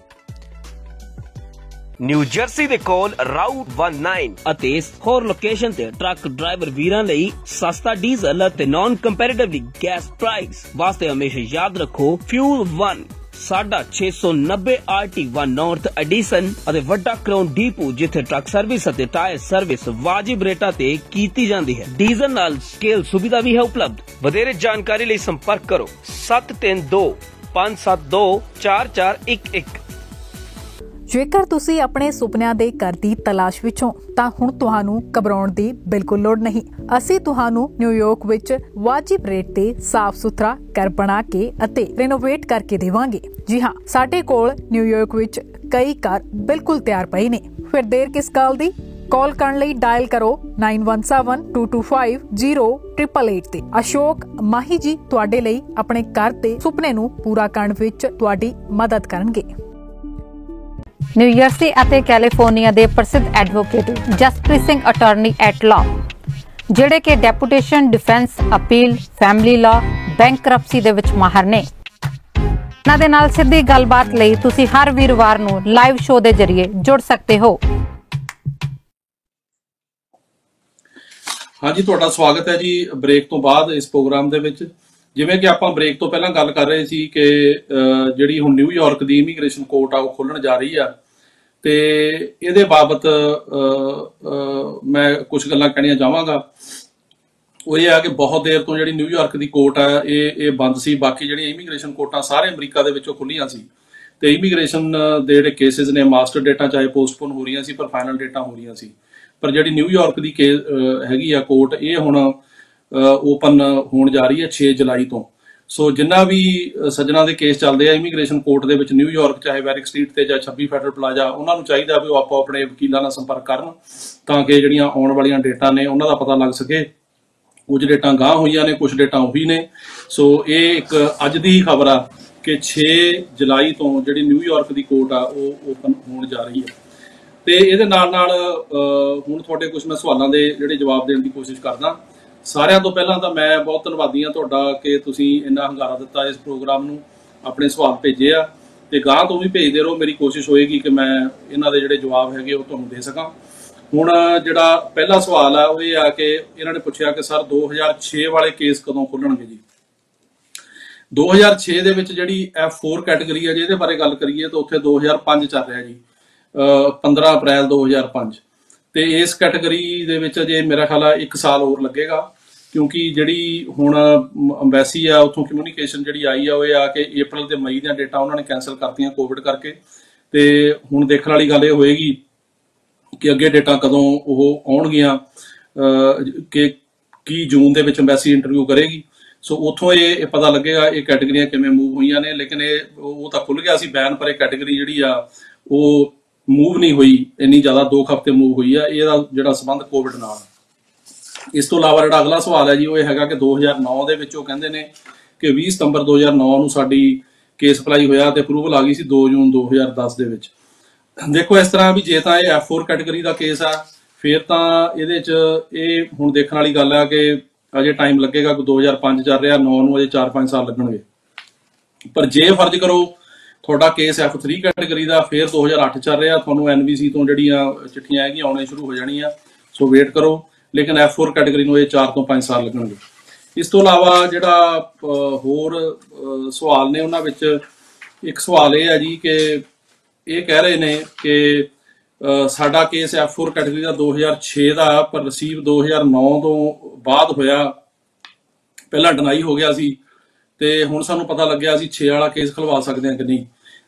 New Jersey ਦੇ ਕੋਲ ਰਾਊਟ 19 ਅਤੇ ਹੋਰ ਲੋਕੇਸ਼ਨ ਤੇ ਟਰੱਕ ਡਰਾਈਵਰ ਵੀਰਾਂ ਲਈ ਸਸਤਾ ਡੀਜ਼ਲ ਅਤੇ ਨਾਨ ਕੰਪੈਰੀਟਿਵਲੀ ਗੈਸ ਪ੍ਰਾਈਸ ਵਾਸਤੇ ਹਮੇਸ਼ਾ ਯਾਦ ਰੱਖੋ ਫਿਊਲ 1 ਸਾਡਾ 690 RT1 ਨਾਰਥ ਐਡੀਸਨ ਅਤੇ ਵੱਡਾ ਕਰਾਊਨ ਡੀਪੂ, ਜਿੱਥੇ ਟਰੱਕ ਸਰਵਿਸ ਅਤੇ ਟਾਇਰ ਸਰਵਿਸ ਵਾਜਿਬ ਰੇਟਾਂ ਤੇ ਕੀਤੀ ਜਾਂਦੀ ਹੈ। ਡੀਜ਼ਲ ਨਾਲ ਸਕੇਲ ਸੁਵਿਧਾ ਵੀ ਹੈ ਉਪਲਬਧ। ਵਧੇਰੇ ਜਾਣਕਾਰੀ ਲਈ ਸੰਪਰਕ ਕਰੋ 7325724411। ਜੇਕਰ ਤੁਸੀਂ ਆਪਣੇ ਸੁਪਨਿਆਂ ਦੇ ਘਰ ਦੀ ਤਲਾਸ਼ ਵਿੱਚੋਂ ਤਾਂ ਹੁਣ ਤੁਹਾਨੂੰ ਘਬਰਾਉਣ ਦੀ ਬਿਲਕੁਲ ਲੋੜ ਨਹੀਂ। ਅਸੀਂ ਤੁਹਾਨੂੰ ਨਿਊਯਾਰਕ ਵਿੱਚ ਵਾਜਿਬ ਰੇਟ ਤੇ ਸਾਫ਼ ਸੁਥਰਾ ਘਰ ਬਣਾ ਕੇ ਅਤੇ ਰੈਨੋਵੇਟ ਕਰਕੇ ਦੇਵਾਂਗੇ। ਜੀ ਹਾਂ, ਸਾਡੇ ਕੋਲ ਨਿਊਯਾਰਕ ਵਿੱਚ ਕਈ ਘਰ ਬਿਲਕੁਲ ਤਿਆਰ ਪਏ ਨੇ। ਫਿਰ ਦੇਰ ਕਿਸ ਗੱਲ ਦੀ? ਕਾਲ ਕਰਨ ਲਈ ਡਾਇਲ ਕਰੋ 9172250888 ਤੇ। ਅਸ਼ੋਕ ਮਾਹੀ ਜੀ ਤੁਹਾਡੇ ਲਈ ਆਪਣੇ ਘਰ ਦੇ ਸੁਪਨੇ ਨੂੰ ਪੂਰਾ ਕਰਨ ਵਿੱਚ ਤੁਹਾਡੀ ਮਦਦ ਕਰਨਗੇ। ਨਿਊ ਜਰਸੀ ਅਤੇ ਕੈਲੀਫੋਰਨੀਆ ਦੇ ਪ੍ਰਸਿੱਧ advocate Jaspreet Singh attorney at law, ਜਿਹੜੇ ਕਿ deputation, defence, appeal, family law, bankruptcy ਦੇ ਵਿੱਚ ਮਾਹਰ ਨੇ। ਇਹਨਾਂ ਦੇ ਨਾਲ ਸਿੱਧੀ ਗੱਲਬਾਤ ਲਈ ਤੁਸੀਂ ਹਰ ਵੀਰਵਾਰ ਨੂੰ ਲਾਈਵ ਸ਼ੋਅ ਦੇ ਜ਼ਰੀਏ ਜੁੜ ਸਕਦੇ ਹੋ। ਹਾਂਜੀ, ਤੁਹਾਡਾ ਸਵਾਗਤ ਹੈ ਜੀ ਬ੍ਰੇਕ ਤੋਂ ਬਾਅਦ ਇਸ ਪ੍ਰੋਗਰਾਮ ਦੇ ਵਿੱਚ। ਜਿਵੇਂ ਕਿ ਆਪਾਂ ਬ੍ਰੇਕ ਤੋਂ ਪਹਿਲਾਂ ਗੱਲ ਕਰ ਰਹੇ ਸੀ ਕਿ ਜਿਹੜੀ ਹੁਣ ਨਿਊਯਾਰਕ ਦੀ ਇਮੀਗ੍ਰੇਸ਼ਨ ਕੋਰਟ ਆ ਉਹ ਖੋਲਣ ਜਾ ਰਹੀ ਆ ਤੇ ਇਹਦੇ ਬਾਬਤ ਮੈਂ ਕੁਝ ਗੱਲਾਂ ਕਹਿਣੀਆਂ ਚਾਹਾਂਗਾ। ਉਹ ਇਹ ਆ ਕਿ ਬਹੁਤ ਦੇਰ ਤੋਂ ਜਿਹੜੀ ਨਿਊਯਾਰਕ ਦੀ ਕੋਰਟ ਆ ਇਹ ਬੰਦ ਸੀ। ਬਾਕੀ ਜਿਹੜੀਆਂ ਇਮੀਗ੍ਰੇਸ਼ਨ ਕੋਰਟਾਂ ਸਾਰੇ ਅਮਰੀਕਾ ਦੇ ਵਿੱਚੋਂ ਖੁੱਲੀਆਂ ਸੀ ਤੇ ਇਮੀਗ੍ਰੇਸ਼ਨ ਦੇ ਜਿਹੜੇ ਕੇਸਿਸ ਨੇ ਮਾਸਟਰ ਡੇਟਾਂ ਚਾਹੇ ਪੋਸਟਪੋਨ ਹੋ ਰਹੀਆਂ ਸੀ ਪਰ ਫਾਈਨਲ ਡੇਟਾਂ ਹੋ ਰਹੀਆਂ ਸੀ। ਪਰ ਜਿਹੜੀ ਨਿਊਯਾਰਕ ਦੀ ਹੈਗੀ ਆ ਕੋਰਟ, ਇਹ ਹੁਣ ਓਪਨ ਹੋਣ ਜਾ ਰਹੀ ਹੈ 6 ਜੁਲਾਈ ਤੋਂ। ਸੋ ਜਿੰਨਾ ਵੀ ਸੱਜਣਾ ਦੇ ਕੇਸ ਚੱਲਦੇ ਆ ਇਮੀਗ੍ਰੇਸ਼ਨ ਕੋਰਟ ਦੇ ਵਿੱਚ ਨਿਊਯਾਰਕ, ਚਾਹੇ ਵੈਰਿਕ ਸਟਰੀਟ ਤੇ ਜਾਂ 26 ਫੈਡਰਲ ਪਲਾਜ਼ਾ, ਉਹਨਾਂ ਨੂੰ ਚਾਹੀਦਾ ਵੀ ਉਹ ਆਪੋ ਆਪਣੇ ਵਕੀਲਾਂ ਨਾਲ ਸੰਪਰਕ ਕਰਨ ਤਾਂ ਕਿ ਜਿਹੜੀਆਂ ਆਉਣ ਵਾਲੀਆਂ ਡੇਟਾਂ ਨੇ ਉਹਨਾਂ ਦਾ ਪਤਾ ਲੱਗ ਸਕੇ। ਕੁਝ ਡੇਟਾਂ ਗਾਂਹ ਹੋਈਆਂ ਨੇ, ਕੁਝ ਡੇਟਾਂ ਉਹੀ ਨੇ। ਸੋ ਇਹ ਇੱਕ ਅੱਜ ਦੀ ਹੀ ਖਬਰ ਆ ਕਿ 6 ਜੁਲਾਈ ਤੋਂ ਜਿਹੜੀ ਨਿਊਯਾਰਕ ਦੀ ਕੋਰਟ ਆ ਉਹ ਓਪਨ ਹੋਣ ਜਾ ਰਹੀ ਹੈ। ਤੇ ਇਹਦੇ ਨਾਲ ਹੁਣ ਤੁਹਾਡੇ ਕੁਝ ਮੈਂ ਸਵਾਲਾਂ ਦੇ ਜਿਹੜੇ ਜਵਾਬ ਦੇਣ ਦੀ ਕੋਸ਼ਿਸ਼ ਕਰਦਾ। ਸਾਰਿਆਂ ਤੋਂ ਪਹਿਲਾਂ ਤਾਂ ਮੈਂ ਬਹੁਤ ਧੰਨਵਾਦੀ ਹਾਂ ਤੁਹਾਡਾ ਕਿ ਤੁਸੀਂ ਇੰਨਾ ਹੰਗਾਰਾ ਦਿੱਤਾ ਇਸ ਪ੍ਰੋਗਰਾਮ ਨੂੰ, ਆਪਣੇ ਸਵਾਲ ਭੇਜੇ ਆ ਤੇ ਗਾਂਹ ਤੋਂ ਵੀ ਭੇਜਦੇ ਰਹੋ। ਮੇਰੀ ਕੋਸ਼ਿਸ਼ ਹੋਏਗੀ ਕਿ ਮੈਂ ਇਹਨਾਂ ਦੇ ਜਿਹੜੇ ਜਵਾਬ ਹੈਗੇ ਉਹ ਤੁਹਾਨੂੰ ਦੇ ਸਕਾਂ। ਹੁਣ ਜਿਹੜਾ ਪਹਿਲਾ ਸਵਾਲ ਆ ਉਹ ਇਹ ਆ ਕਿ ਇਹਨਾਂ ਨੇ ਪੁੱਛਿਆ ਕਿ ਸਰ 2006 ਵਾਲੇ ਕੇਸ ਕਦੋਂ ਖੁੱਲਣਗੇ ਜੀ। 2006 ਦੇ ਵਿੱਚ ਜਿਹੜੀ F4 ਕੈਟੇਗਰੀ ਹੈ ਜੇ ਇਹਦੇ ਬਾਰੇ ਗੱਲ ਕਰੀਏ ਤਾਂ ਉੱਥੇ 2005 ਚੱਲ ਰਿਹਾ ਜੀ। 15 ਅਪ੍ਰੈਲ 2005 ਤੇ ਇਸ ਕੈਟਾਗਰੀ ਦੇ ਵਿੱਚ ਅਜੇ ਮੇਰਾ ਖਿਆਲ ਆ 1 ਸਾਲ ਹੋਰ ਲੱਗੇਗਾ, ਕਿਉਂਕਿ ਜਿਹੜੀ ਹੁਣ ਅੰਬੈਸੀ ਆ ਉੱਥੋਂ ਕਮਿਊਨੀਕੇਸ਼ਨ ਜਿਹੜੀ ਆਈ ਆ ਉਹ ਇਹ ਆ ਕਿ April ਤੇ ਮਈ ਦੀਆਂ ਡੇਟਾਂ ਉਹਨਾਂ ਨੇ ਕੈਂਸਲ ਕਰਤੀਆਂ ਕੋਵਿਡ ਕਰਕੇ। ਤੇ ਹੁਣ ਦੇਖਣ ਵਾਲੀ ਗੱਲ ਇਹ ਹੋਏਗੀ ਕਿ ਅੱਗੇ ਡੇਟਾਂ ਕਦੋਂ ਉਹ ਆਉਣਗੀਆਂ, ਕਿ ਕੀ ਜੂਨ ਦੇ ਵਿੱਚ ਅੰਬੈਸੀ ਇੰਟਰਵਿਊ ਕਰੇਗੀ। ਸੋ ਉੱਥੋਂ ਇਹ ਪਤਾ ਲੱਗੇਗਾ ਇਹ ਕੈਟਾਗਰੀਆਂ ਕਿਵੇਂ ਮੂਵ ਹੋਈਆਂ ਨੇ। ਲੇਕਿਨ ਉਹ ਤਾਂ ਖੁੱਲ ਗਿਆ ਸੀ ਬੈਨ, ਪਰ ਇਹ ਕੈਟਾਗਰੀ ਜਿਹੜੀ ਆ ਉਹ ਮੂਵ ਨਹੀਂ ਹੋਈ ਇੰਨੀ ਜ਼ਿਆਦਾ, 2 ਹਫ਼ਤੇ ਮੂਵ ਹੋਈ ਆ। ਇਹਦਾ ਜਿਹੜਾ ਸੰਬੰਧ ਕੋਵਿਡ ਨਾਲ। ਇਸ ਤੋਂ ਇਲਾਵਾ ਜਿਹੜਾ ਅਗਲਾ ਸਵਾਲ ਹੈ ਜੀ ਉਹ ਇਹ ਹੈਗਾ ਕਿ 2009 ਦੇ ਵਿੱਚ ਉਹ ਕਹਿੰਦੇ ਨੇ ਕਿ 20 ਸਤੰਬਰ 2009 ਨੂੰ ਸਾਡੀ ਕੇਸ ਅਪਲਾਈ ਹੋਇਆ ਤੇ ਅਪਰੂਵਲ ਆ ਗਈ ਸੀ 2 ਜੂਨ 2010 ਦੇ ਵਿੱਚ। ਦੇਖੋ ਇਸ ਤਰ੍ਹਾਂ ਵੀ ਜੇ ਤਾਂ ਇਹ F4 ਕੈਟਾਗਰੀ ਦਾ ਕੇਸ ਆ ਫਿਰ ਤਾਂ ਇਹਦੇ 'ਚ ਇਹ ਹੁਣ ਦੇਖਣ ਵਾਲੀ ਗੱਲ ਆ ਕਿ ਅਜੇ ਟਾਈਮ ਲੱਗੇਗਾ। 2005 ਚੱਲ ਰਿਹਾ, 9 ਨੂੰ ਅਜੇ 4-5 ਸਾਲ ਲੱਗਣਗੇ। ਪਰ ਜੇ ਫਰਜ਼ ਕਰੋ ਤੁਹਾਡਾ ਕੇਸ F3 ਕੈਟਾਗਰੀ ਦਾ, ਫਿਰ 2008 ਚੱਲ ਰਿਹਾ, ਤੁਹਾਨੂੰ NVC ਤੋਂ ਜਿਹੜੀਆਂ ਚਿੱਠੀਆਂ ਹੈਗੀਆਂ ਆਉਣੀਆਂ ਸ਼ੁਰੂ ਹੋ ਜਾਣੀਆਂ, ਸੋ ਵੇਟ ਕਰੋ। ਲੇਕਿਨ F4 ਕੈਟਾਗਰੀ ਨੂੰ ਇਹ 4 ਤੋਂ 5 ਸਾਲ ਲੱਗਣਗੇ। ਇਸ ਤੋਂ ਇਲਾਵਾ ਜਿਹੜਾ ਹੋਰ ਸਵਾਲ ਨੇ ਉਹਨਾਂ ਵਿੱਚ ਇੱਕ ਸਵਾਲ ਇਹ ਹੈ ਜੀ ਕਿ ਇਹ ਕਹਿ ਰਹੇ ਨੇ ਕਿ ਸਾਡਾ ਕੇਸ F4 ਕੈਟਾਗਰੀ ਦਾ 2006 ਦਾ, ਪਰ ਰਿਸੀਵ 2009 ਤੋਂ ਬਾਅਦ ਹੋਇਆ, ਪਹਿਲਾਂ ਡਿਨਾਈ ਹੋ ਗਿਆ ਸੀ ਤੇ ਹੁਣ ਸਾਨੂੰ ਪਤਾ ਲੱਗਿਆ ਅਸੀਂ 6 ਵਾਲਾ ਕੇਸ ਖਲਵਾ ਸਕਦੇ ਹਾਂ ਕਿ ਨਹੀਂ।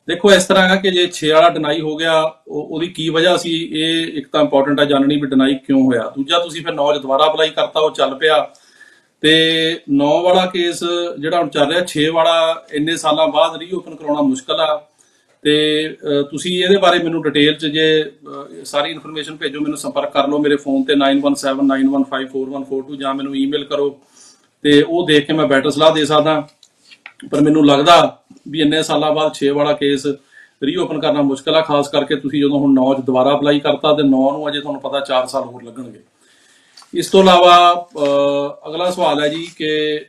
ਦੇਖੋ ਇਸ ਤਰ੍ਹਾਂ ਹੈ ਕਿ ਜੇ 6 ਵਾਲਾ ਡਿਨਾਈ ਹੋ ਗਿਆ ਉਹਦੀ ਕੀ ਵਜ੍ਹਾ ਸੀ, ਇਹ ਇੱਕ ਤਾਂ ਇੰਪੋਰਟੈਂਟ ਹੈ ਜਾਣਨੀ ਵੀ ਡਿਨਾਈ ਕਿਉਂ ਹੋਇਆ। ਦੂਜਾ ਤੁਸੀਂ ਫਿਰ 9 'ਚ ਦੁਬਾਰਾ ਅਪਲਾਈ ਕਰਤਾ, ਉਹ ਚੱਲ ਪਿਆ ਤੇ 9 ਵਾਲਾ ਕੇਸ ਜਿਹੜਾ ਹੁਣ ਚੱਲ ਰਿਹਾ, 6 ਵਾਲਾ ਇੰਨੇ ਸਾਲਾਂ ਬਾਅਦ ਰੀਓਪਨ ਕਰਾਉਣਾ ਮੁਸ਼ਕਲ ਆ। ਤੇ ਤੁਸੀਂ ਇਹਦੇ ਬਾਰੇ ਮੈਨੂੰ ਡਿਟੇਲ 'ਚ ਜੇ ਸਾਰੀ ਇਨਫੋਰਮੇਸ਼ਨ ਭੇਜੋ, ਮੈਨੂੰ ਸੰਪਰਕ ਕਰ ਲਓ ਮੇਰੇ ਫੋਨ ਤੇ 9179154142 ਜਾਂ ਮੈਨੂੰ ਈਮੇਲ ਕਰੋ ਤੇ ਉਹ ਦੇਖ ਕੇ ਮੈਂ ਬੈਟਰ ਸਲਾਹ ਦੇ ਸਕਦਾ। ਪਰ ਮੈਨੂੰ ਲੱਗਦਾ ਵੀ ਇੰਨੇ ਸਾਲਾਂ ਬਾਅਦ 6 ਵਾਲਾ ਕੇਸ ਰੀਓਪਨ ਕਰਨਾ ਮੁਸ਼ਕਲ ਆ, ਖਾਸ ਕਰਕੇ ਤੁਸੀਂ ਜਦੋਂ ਹੁਣ 9 'ਚ ਦੁਬਾਰਾ ਅਪਲਾਈ ਕਰਤਾ ਤੇ 9 ਨੂੰ ਅਜੇ ਤੁਹਾਨੂੰ ਪਤਾ 4 ਸਾਲ ਹੋਰ ਲੱਗਣਗੇ। ਇਸ ਤੋਂ ਇਲਾਵਾ ਅਗਲਾ ਸਵਾਲ ਹੈ ਜੀ ਕਿ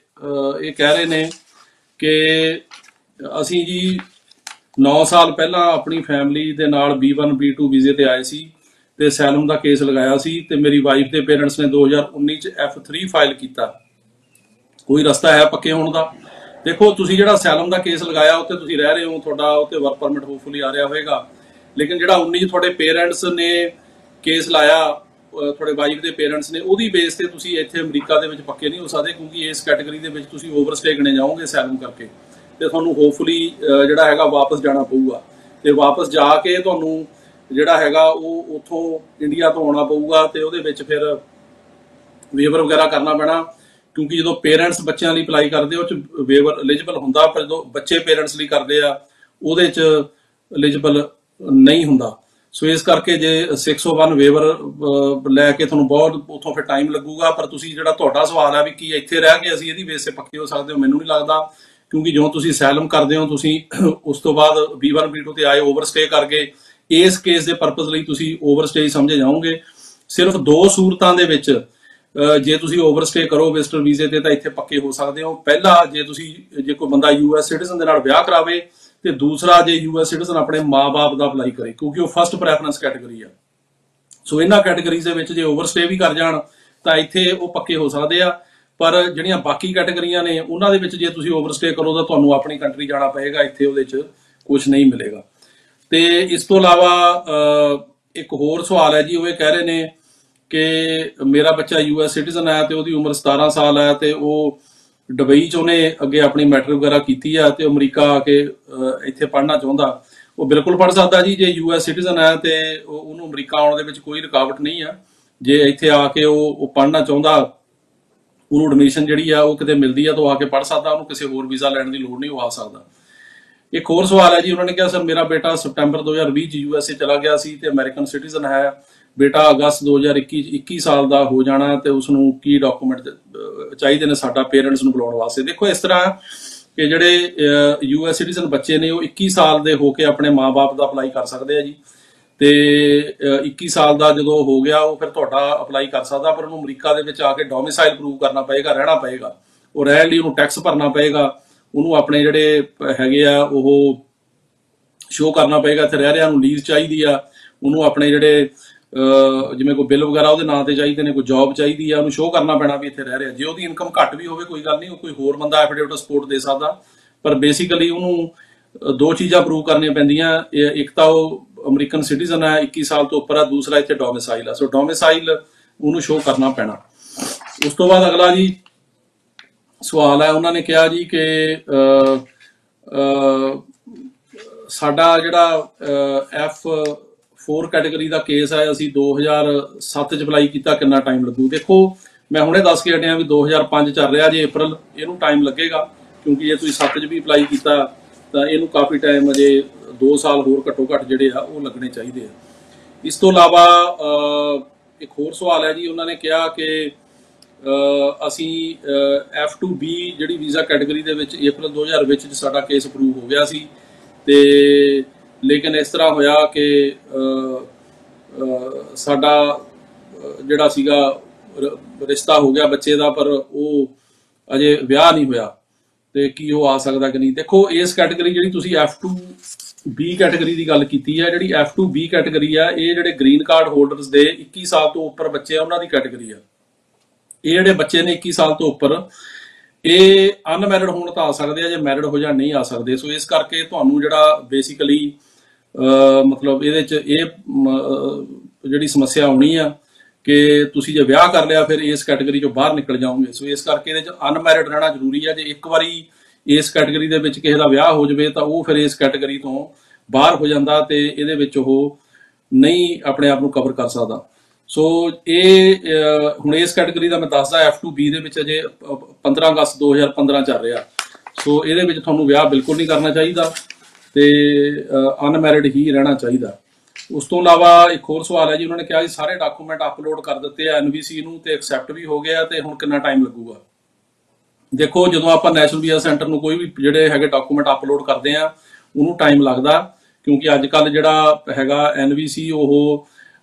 ਇਹ ਕਹਿ ਰਹੇ ਨੇ ਕਿ ਅਸੀਂ ਜੀ 9 ਸਾਲ ਪਹਿਲਾਂ ਆਪਣੀ ਫੈਮਿਲੀ ਦੇ ਨਾਲ B1 B2 ਵੀਜ਼ੇ ਤੇ ਆਏ ਸੀ ਤੇ ਅਸਾਈਲਮ ਦਾ ਕੇਸ ਲਗਾਇਆ ਸੀ ਤੇ ਮੇਰੀ ਵਾਈਫ ਦੇ ਪੇਰੈਂਟਸ ਨੇ 2019 'ਚ F3 ਫਾਈਲ ਕੀਤਾ। ਕੋਈ ਰਸਤਾ ਹੈ ਪੱਕੇ ਹੋਣ ਦਾ? ਦੇਖੋ ਤੁਸੀਂ ਜਿਹੜਾ ਅਸਾਈਲਮ ਦਾ ਕੇਸ ਲਗਾਇਆ ਉੱਤੇ ਤੁਸੀਂ ਰਹਿ ਰਹੇ ਹੋ, ਤੁਹਾਡਾ ਉੱਤੇ ਵਰਕ ਪਰਮਿਟ ਹੋਪਫੁਲੀ ਆ ਰਿਹਾ ਹੋਵੇਗਾ। ਲੇਕਿਨ ਜਿਹੜਾ 19 'ਚ ਤੁਹਾਡੇ ਪੇਰੈਂਟਸ ਨੇ ਕੇਸ ਲਾਇਆ, ਤੁਹਾਡੇ ਵਾਈਫ ਦੇ ਪੇਰੈਂਟਸ ਨੇ, ਉਹਦੀ ਬੇਸ ਤੇ ਤੁਸੀਂ ਇੱਥੇ ਅਮਰੀਕਾ ਦੇ ਵਿੱਚ ਪੱਕੇ ਨਹੀਂ ਹੋ ਸਕਦੇ, ਕਿਉਂਕਿ ਇਸ ਕੈਟਾਗਰੀ ਦੇ ਵਿੱਚ ਤੁਸੀਂ ਓਵਰਸਟੇ ਗਣੇ ਜਾਓਗੇ ਅਸਾਈਲਮ ਕਰਕੇ ਤੇ ਤੁਹਾਨੂੰ ਹੋਪਫੁਲੀ ਜਿਹੜਾ ਹੈਗਾ ਵਾਪਸ ਜਾਣਾ ਪਊਗਾ। ਤੇ ਵਾਪਸ ਜਾ ਕੇ ਤੁਹਾਨੂੰ ਜਿਹੜਾ ਹੈਗਾ ਉਹ ਉੱਥੋਂ ਇੰਡੀਆ ਤੋਂ ਆਉਣਾ ਪਊਗਾ ਤੇ ਉਹਦੇ ਵਿੱਚ ਫਿਰ ਵੇਵਰ ਵਗੈਰਾ ਕਰਨਾ ਪੈਣਾ, ਕਿਉਂਕਿ ਜਦੋਂ ਪੇਰੈਂਟਸ ਬੱਚਿਆਂ ਲਈ ਅਪਲਾਈ ਕਰਦੇ ਉਹ 'ਚ ਵੇਵਰ ਐਲੀਜੀਬਲ ਹੁੰਦਾ, ਪਰ ਜਦੋਂ ਬੱਚੇ ਪੇਰੈਂਟਸ ਲਈ ਕਰਦੇ ਆ ਉਹਦੇ 'ਚ ਐਲੀਜੀਬਲ ਨਹੀਂ ਹੁੰਦਾ। ਸੋ ਇਸ ਕਰਕੇ ਜੇ 601 ਵੇਵਰ ਲੈ ਕੇ ਤੁਹਾਨੂੰ ਬਹੁਤ ਉੱਥੋਂ ਫਿਰ ਟਾਈਮ ਲੱਗੂਗਾ। ਪਰ ਤੁਸੀਂ ਜਿਹੜਾ ਤੁਹਾਡਾ ਸਵਾਲ ਹੈ ਵੀ ਕੀ ਇੱਥੇ ਰਹਿ ਕੇ ਅਸੀਂ ਇਹਦੀ ਬੇਸ ਤੇ ਪੱਕੇ ਹੋ ਸਕਦੇ ਹੋ, ਮੈਨੂੰ ਨਹੀਂ ਲੱਗਦਾ, ਕਿਉਂਕਿ ਜਦੋਂ ਤੁਸੀਂ ਅਸਾਈਲਮ ਕਰਦੇ ਹੋ ਤੁਸੀਂ ਉਸ ਤੋਂ ਬਾਅਦ B1 B2 ਤੇ ਆਏ ਓਵਰਸਟੇ ਕਰਕੇ, ਇਸ ਕੇਸ ਦੇ ਪਰਪਸ ਲਈ ਤੁਸੀਂ ਓਵਰਸਟੇ ਹੀ ਸਮਝੇ ਜਾਓਗੇ। ਸਿਰਫ 2 ਸੂਰਤਾਂ ਦੇ ਵਿੱਚ ਜੇ ਤੁਸੀਂ ਓਵਰਸਟੇ ਕਰੋ ਵਿਜ਼ਟਰ ਵੀਜ਼ੇ ਤੇ ਤਾਂ ਇੱਥੇ ਪੱਕੇ ਹੋ ਸਕਦੇ ਹੋ। ਪਹਿਲਾ, ਜੇ ਕੋਈ ਬੰਦਾ US ਸਿਟੀਜ਼ਨ ਦੇ ਨਾਲ ਵਿਆਹ ਕਰਾਵੇ, ਤੇ ਦੂਸਰਾ ਜੇ US ਸਿਟੀਜ਼ਨ ਆਪਣੇ ਮਾਂ-ਬਾਪ ਦਾ ਅਪਲਾਈ ਕਰੇ, ਕਿਉਂਕਿ ਉਹ ਫਸਟ ਪ੍ਰੈਫਰੈਂਸ ਕੈਟਾਗਰੀ ਆ। ਸੋ ਇਹਨਾਂ ਕੈਟਾਗਰੀਜ਼ ਦੇ ਵਿੱਚ ਜੇ ਓਵਰਸਟੇ ਵੀ ਕਰ ਜਾਣ ਤਾਂ ਇੱਥੇ ਉਹ ਪੱਕੇ ਹੋ ਸਕਦੇ ਆ। ਪਰ ਜਿਹੜੀਆਂ ਬਾਕੀ ਕੈਟਾਗਰੀਆਂ ਨੇ ਉਹਨਾਂ ਦੇ ਵਿੱਚ ਜੇ ਤੁਸੀਂ ਓਵਰਸਟੇ ਕਰੋ ਤਾਂ ਤੁਹਾਨੂੰ ਆਪਣੀ ਕੰਟਰੀ ਜਾਣਾ ਪਏਗਾ, ਇੱਥੇ ਉਹਦੇ 'ਚ ਕੁਝ ਨਹੀਂ ਮਿਲੇਗਾ। ਤੇ ਇਸ ਤੋਂ ਇਲਾਵਾ ਇੱਕ ਹੋਰ ਸਵਾਲ ਹੈ ਜੀ, ਉਹ ਇਹ ਕਹਿ ਰਹੇ ਨੇ ਕਿ ਮੇਰਾ ਬੱਚਾ US ਸਿਟੀਜ਼ਨ ਹੈ ਤੇ ਉਹਦੀ ਉਮਰ 17 ਸਾਲ ਹੈ ਤੇ ਉਹ ਦੁਬਈ 'ਚ ਉਹਨੇ ਅੱਗੇ ਆਪਣੀ ਮੈਟ੍ਰਿਕ ਵਗੈਰਾ ਕੀਤੀ ਆ ਤੇ ਅਮਰੀਕਾ ਆ ਕੇ ਇੱਥੇ ਪੜ੍ਹਨਾ ਚਾਹੁੰਦਾ। ਉਹ ਬਿਲਕੁਲ ਪੜ੍ਹ ਸਕਦਾ ਜੀ, ਜੇ US ਸਿਟੀਜ਼ਨ ਹੈ ਤੇ ਉਹਨੂੰ ਅਮਰੀਕਾ ਆਉਣ ਦੇ ਵਿੱਚ ਕੋਈ ਰੁਕਾਵਟ ਨਹੀਂ ਆ। ਜੇ ਇੱਥੇ ਆ ਕੇ ਉਹ ਪੜ੍ਹਨਾ ਚਾਹੁੰਦਾ, ਉਹਨੂੰ ਐਡਮਿਸ਼ਨ ਜਿਹੜੀ ਆ ਉਹ ਕਿਤੇ ਮਿਲਦੀ ਆ ਤਾਂ ਉਹ ਆ ਕੇ ਪੜ੍ਹ ਸਕਦਾ, ਉਹਨੂੰ ਕਿਸੇ ਹੋਰ ਵੀਜ਼ਾ ਲੈਣ ਦੀ ਲੋੜ ਨਹੀਂ, ਉਹ ਆ ਸਕਦਾ। ਇੱਕ ਹੋਰ ਸਵਾਲ ਹੈ ਜੀ, ਉਹਨਾਂ ਨੇ ਕਿਹਾ ਸਰ ਮੇਰਾ ਬੇਟਾ ਸਤੰਬਰ 2020 'ਚ USA ਚਲਾ ਗਿਆ ਸੀ ਤੇ ਅਮਰੀਕਨ ਸਿਟੀਜ਼ਨ ਹੈ, ਬੇਟਾ ਅਗਸਤ 2021 21 ਸਾਲ ਦਾ ਹੋ ਜਾਣਾ ਤੇ ਉਸਨੂੰ ਕੀ ਡਾਕੂਮੈਂਟ ਚਾਹੀਦੇ ਨੇ ਸਾਡਾ ਪੇਰੈਂਟਸ ਨੂੰ ਬੁਲਾਉਣ ਵਾਸਤੇ। ਦੇਖੋ ਇਸ ਤਰ੍ਹਾਂ ਕਿ ਜਿਹੜੇ US ਸਿਟੀਜ਼ਨ ਬੱਚੇ ਨੇ ਉਹ 21 ਸਾਲ ਦੇ ਹੋ ਕੇ ਆਪਣੇ ਮਾਂ-ਬਾਪ ਦਾ ਅਪਲਾਈ ਕਰ ਸਕਦੇ ਆ ਜੀ। ਤੇ 21 ਸਾਲ ਦਾ ਜਦੋਂ ਹੋ ਗਿਆ ਉਹ ਫਿਰ ਤੁਹਾਡਾ ਅਪਲਾਈ ਕਰ ਸਕਦਾ, ਪਰ ਉਹਨੂੰ ਅਮਰੀਕਾ ਦੇ ਵਿੱਚ ਆ ਕੇ ਡੋਮਿਸਾਈਲ ਪ੍ਰੂਵ ਕਰਨਾ ਪਏਗਾ, ਰਹਿਣਾ ਪਏਗਾ। ਉਹ ਰਹਿਣ ਲਈ ਉਹਨੂੰ ਟੈਕਸ ਭਰਨਾ ਪਏਗਾ, ਉਹਨੂੰ ਆਪਣੇ ਜਿਹੜੇ ਹੈਗੇ ਆ ਉਹ ਸ਼ੋਅ ਕਰਨਾ ਪਏਗਾ ਇੱਥੇ ਰਹਿ ਰਿਹਾ, ਉਹਨੂੰ ਲੀਜ਼ ਚਾਹੀਦੀ ਆ, ਉਹਨੂੰ ਆਪਣੇ ਜਿਹੜੇ ਜਿਵੇਂ ਕੋਈ ਬਿੱਲ ਵਗੈਰਾ ਉਹਦੇ ਨਾਂ ਤੇ ਚਾਹੀਦੇ ਨੇ, ਕੋਈ ਜੌਬ ਚਾਹੀਦੀ ਆ, ਉਹਨੂੰ ਸ਼ੋਅ ਕਰਨਾ ਪੈਣਾ ਵੀ ਇੱਥੇ ਰਹਿ ਰਿਹਾ। ਜੇ ਉਹਦੀ ਇਨਕਮ ਘੱਟ ਵੀ ਹੋਵੇ ਕੋਈ ਗੱਲ ਨਹੀਂ, ਉਹ ਕੋਈ ਹੋਰ ਬੰਦਾ ਐਫੀਡੇਵਿਟ ਸਪੋਰਟ ਦੇ ਸਕਦਾ, ਪਰ ਬੇਸਿਕਲੀ ਉਹਨੂੰ 2 ਚੀਜ਼ਾਂ ਪ੍ਰੂਵ ਕਰਨੀਆਂ ਪੈਂਦੀਆਂ। ਇੱਕ ਤਾਂ ਉਹ ਅਮਰੀਕਨ ਸਿਟੀਜ਼ਨ ਹੈ, 21 ਸਾਲ ਤੋਂ ਉੱਪਰ ਹੈ, ਦੂਸਰਾ ਇੱਥੇ ਡੋਮਿਸਾਈਲ ਹੈ। ਸੋ ਡੋਮਿਸਾਈਲ ਉਹਨੂੰ ਸ਼ੋਅ ਕਰਨਾ ਪੈਣਾ। ਉਸ ਤੋਂ ਬਾਅਦ ਅਗਲਾ ਜੀ ਸਵਾਲ ਹੈ, ਉਹਨਾਂ ਨੇ ਕਿਹਾ ਜੀ ਕਿ ਸਾਡਾ ਜਿਹੜਾ F4 ਕੈਟੇਗਰੀ ਦਾ ਕੇਸ ਹੈ, ਅਸੀਂ 2007 ਚ ਅਪਲਾਈ ਕੀਤਾ, ਕਿੰਨਾ ਟਾਈਮ ਲੱਗੂ? ਦੇਖੋ ਮੈਂ ਹੁਣੇ ਦੱਸ ਕੇ ਹਟਿਆ ਵੀ 2005 ਚੱਲ ਰਿਹਾ ਜੇ ਅਪ੍ਰੈਲ, ਇਹਨੂੰ ਟਾਈਮ ਲੱਗੇਗਾ ਕਿਉਂਕਿ ਜੇ ਤੁਸੀਂ 7 ਚ ਵੀ ਅਪਲਾਈ ਕੀਤਾ ਤਾਂ ਇਹਨੂੰ ਕਾਫੀ ਟਾਈਮ, ਅਜੇ 2 ਸਾਲ ਹੋਰ ਘੱਟੋ ਘੱਟ ਜਿਹੜੇ ਆ ਉਹ ਲੱਗਣੇ ਚਾਹੀਦੇ ਆ। ਇਸ ਤੋਂ ਇਲਾਵਾ ਇੱਕ ਹੋਰ ਸਵਾਲ ਹੈ ਜੀ, ਉਹਨਾਂ ਨੇ ਕਿਹਾ ਕਿ ਅਸੀਂ F2B ਜਿਹੜੀ ਵੀਜ਼ਾ ਕੈਟੇਗਰੀ ਦੇ ਵਿੱਚ ਅਪ੍ਰੈਲ 2020 ਚ ਸਾਡਾ ਕੇਸ ਅਪਰੂਵ ਹੋ ਗਿਆ ਸੀ, ਤੇ ਲੇਕਿਨ ਇਸ ਤਰ੍ਹਾਂ ਹੋਇਆ ਕਿ ਸਾਡਾ ਜਿਹੜਾ ਸੀਗਾ ਰਿਸ਼ਤਾ ਹੋ ਗਿਆ ਬੱਚੇ ਦਾ, ਪਰ ਉਹ ਅਜੇ ਵਿਆਹ ਨਹੀਂ ਹੋਇਆ, ਤੇ ਕੀ ਉਹ ਆ ਸਕਦਾ ਕਿ ਨਹੀਂ? ਦੇਖੋ ਇਸ ਕੈਟੇਗਰੀ ਜਿਹੜੀ ਤੁਸੀਂ F2B ਕੈਟੇਗਰੀ ਦੀ ਗੱਲ ਕੀਤੀ ਹੈ, ਜਿਹੜੀ F2B ਕੈਟੇਗਰੀ ਆ, ਇਹ ਜਿਹੜੇ ਗ੍ਰੀਨ ਕਾਰਡ ਹੋਲਡਰਸ ਦੇ 21 ਸਾਲ ਤੋਂ ਉੱਪਰ ਬੱਚੇ ਆ ਉਹਨਾਂ ਦੀ ਕੈਟੇਗਰੀ ਆ। ਇਹ ਜਿਹੜੇ ਬੱਚੇ ਨੇ 21 ਸਾਲ ਤੋਂ ਉੱਪਰ, ਇਹ ਅਨਮੈਰਿਡ ਹੋਣ ਤਾਂ ਆ ਸਕਦੇ ਆ, ਜੇ ਮੈਰਿਡ ਹੋ ਜਾਣ ਨਹੀਂ ਆ ਸਕਦੇ। ਸੋ ਇਸ ਕਰਕੇ ਤੁਹਾਨੂੰ ਜਿਹੜਾ ਬੇਸਿਕਲੀ ਮਤਲਬ ਇਹਦੇ 'ਚ ਇਹ ਜਿਹੜੀ ਸਮੱਸਿਆ ਆਉਣੀ ਆ ਕਿ ਤੁਸੀਂ ਜੇ ਵਿਆਹ ਕਰ ਲਿਆ ਫਿਰ ਇਸ ਕੈਟੇਗਰੀ 'ਚੋਂ ਬਾਹਰ ਨਿਕਲ ਜਾਓਗੇ। ਸੋ ਇਸ ਕਰਕੇ ਇਹਦੇ 'ਚ ਅਨਮੈਰਿਡ ਰਹਿਣਾ ਜ਼ਰੂਰੀ ਆ। ਜੇ ਇੱਕ ਵਾਰੀ ਇਸ ਕੈਟੇਗਰੀ ਦੇ ਵਿੱਚ ਕਿਸੇ ਦਾ ਵਿਆਹ ਹੋ ਜਾਵੇ ਤਾਂ ਉਹ ਫਿਰ ਇਸ ਕੈਟੇਗਰੀ ਤੋਂ ਬਾਹਰ ਹੋ ਜਾਂਦਾ ਤੇ ਇਹਦੇ ਵਿੱਚ ਉਹ ਨਹੀਂ ਆਪਣੇ ਆਪ ਨੂੰ ਕਵਰ ਕਰ ਸਕਦਾ। ਸੋ ਇਹ ਹੁਣ ਇਸ ਕੈਟੇਗਰੀ ਦਾ ਮੈਂ ਦੱਸਦਾ, F2B ਦੇ ਵਿੱਚ ਅਜੇ 15 ਅਗਸਤ 2015 ਚੱਲ ਰਿਹਾ। ਸੋ ਇਹਦੇ ਵਿੱਚ ਤੁਹਾਨੂੰ ਵਿਆਹ ਬਿਲਕੁਲ ਨਹੀਂ ਕਰਨਾ ਚਾਹੀਦਾ ਤੇ ਅਨਮੈਰਿਡ ਹੀ ਰਹਿਣਾ ਚਾਹੀਦਾ। ਉਸ ਤੋਂ ਇਲਾਵਾ ਇੱਕ ਹੋਰ ਸਵਾਲ ਹੈ ਜੀ, ਉਹਨਾਂ ਨੇ ਕਿਹਾ ਜੀ ਸਾਰੇ ਡਾਕੂਮੈਂਟ ਅਪਲੋਡ ਕਰ ਦਿੱਤੇ ਆ NVC ਨੂੰ ਤੇ ਐਕਸੈਪਟ ਵੀ ਹੋ ਗਿਆ, ਤੇ ਹੁਣ ਕਿੰਨਾ ਟਾਈਮ ਲੱਗੂਗਾ? ਦੇਖੋ ਜਦੋਂ ਆਪਾਂ ਨੈਸ਼ਨਲ ਵੀਜ਼ਾ ਸੈਂਟਰ ਨੂੰ ਕੋਈ ਵੀ ਜਿਹੜੇ ਹੈਗੇ ਡਾਕੂਮੈਂਟ ਅਪਲੋਡ ਕਰਦੇ ਆ ਉਹਨੂੰ ਟਾਈਮ ਲੱਗਦਾ, ਕਿਉਂਕਿ ਅੱਜ ਕੱਲ ਜਿਹੜਾ ਹੈਗਾ NVC ਉਹ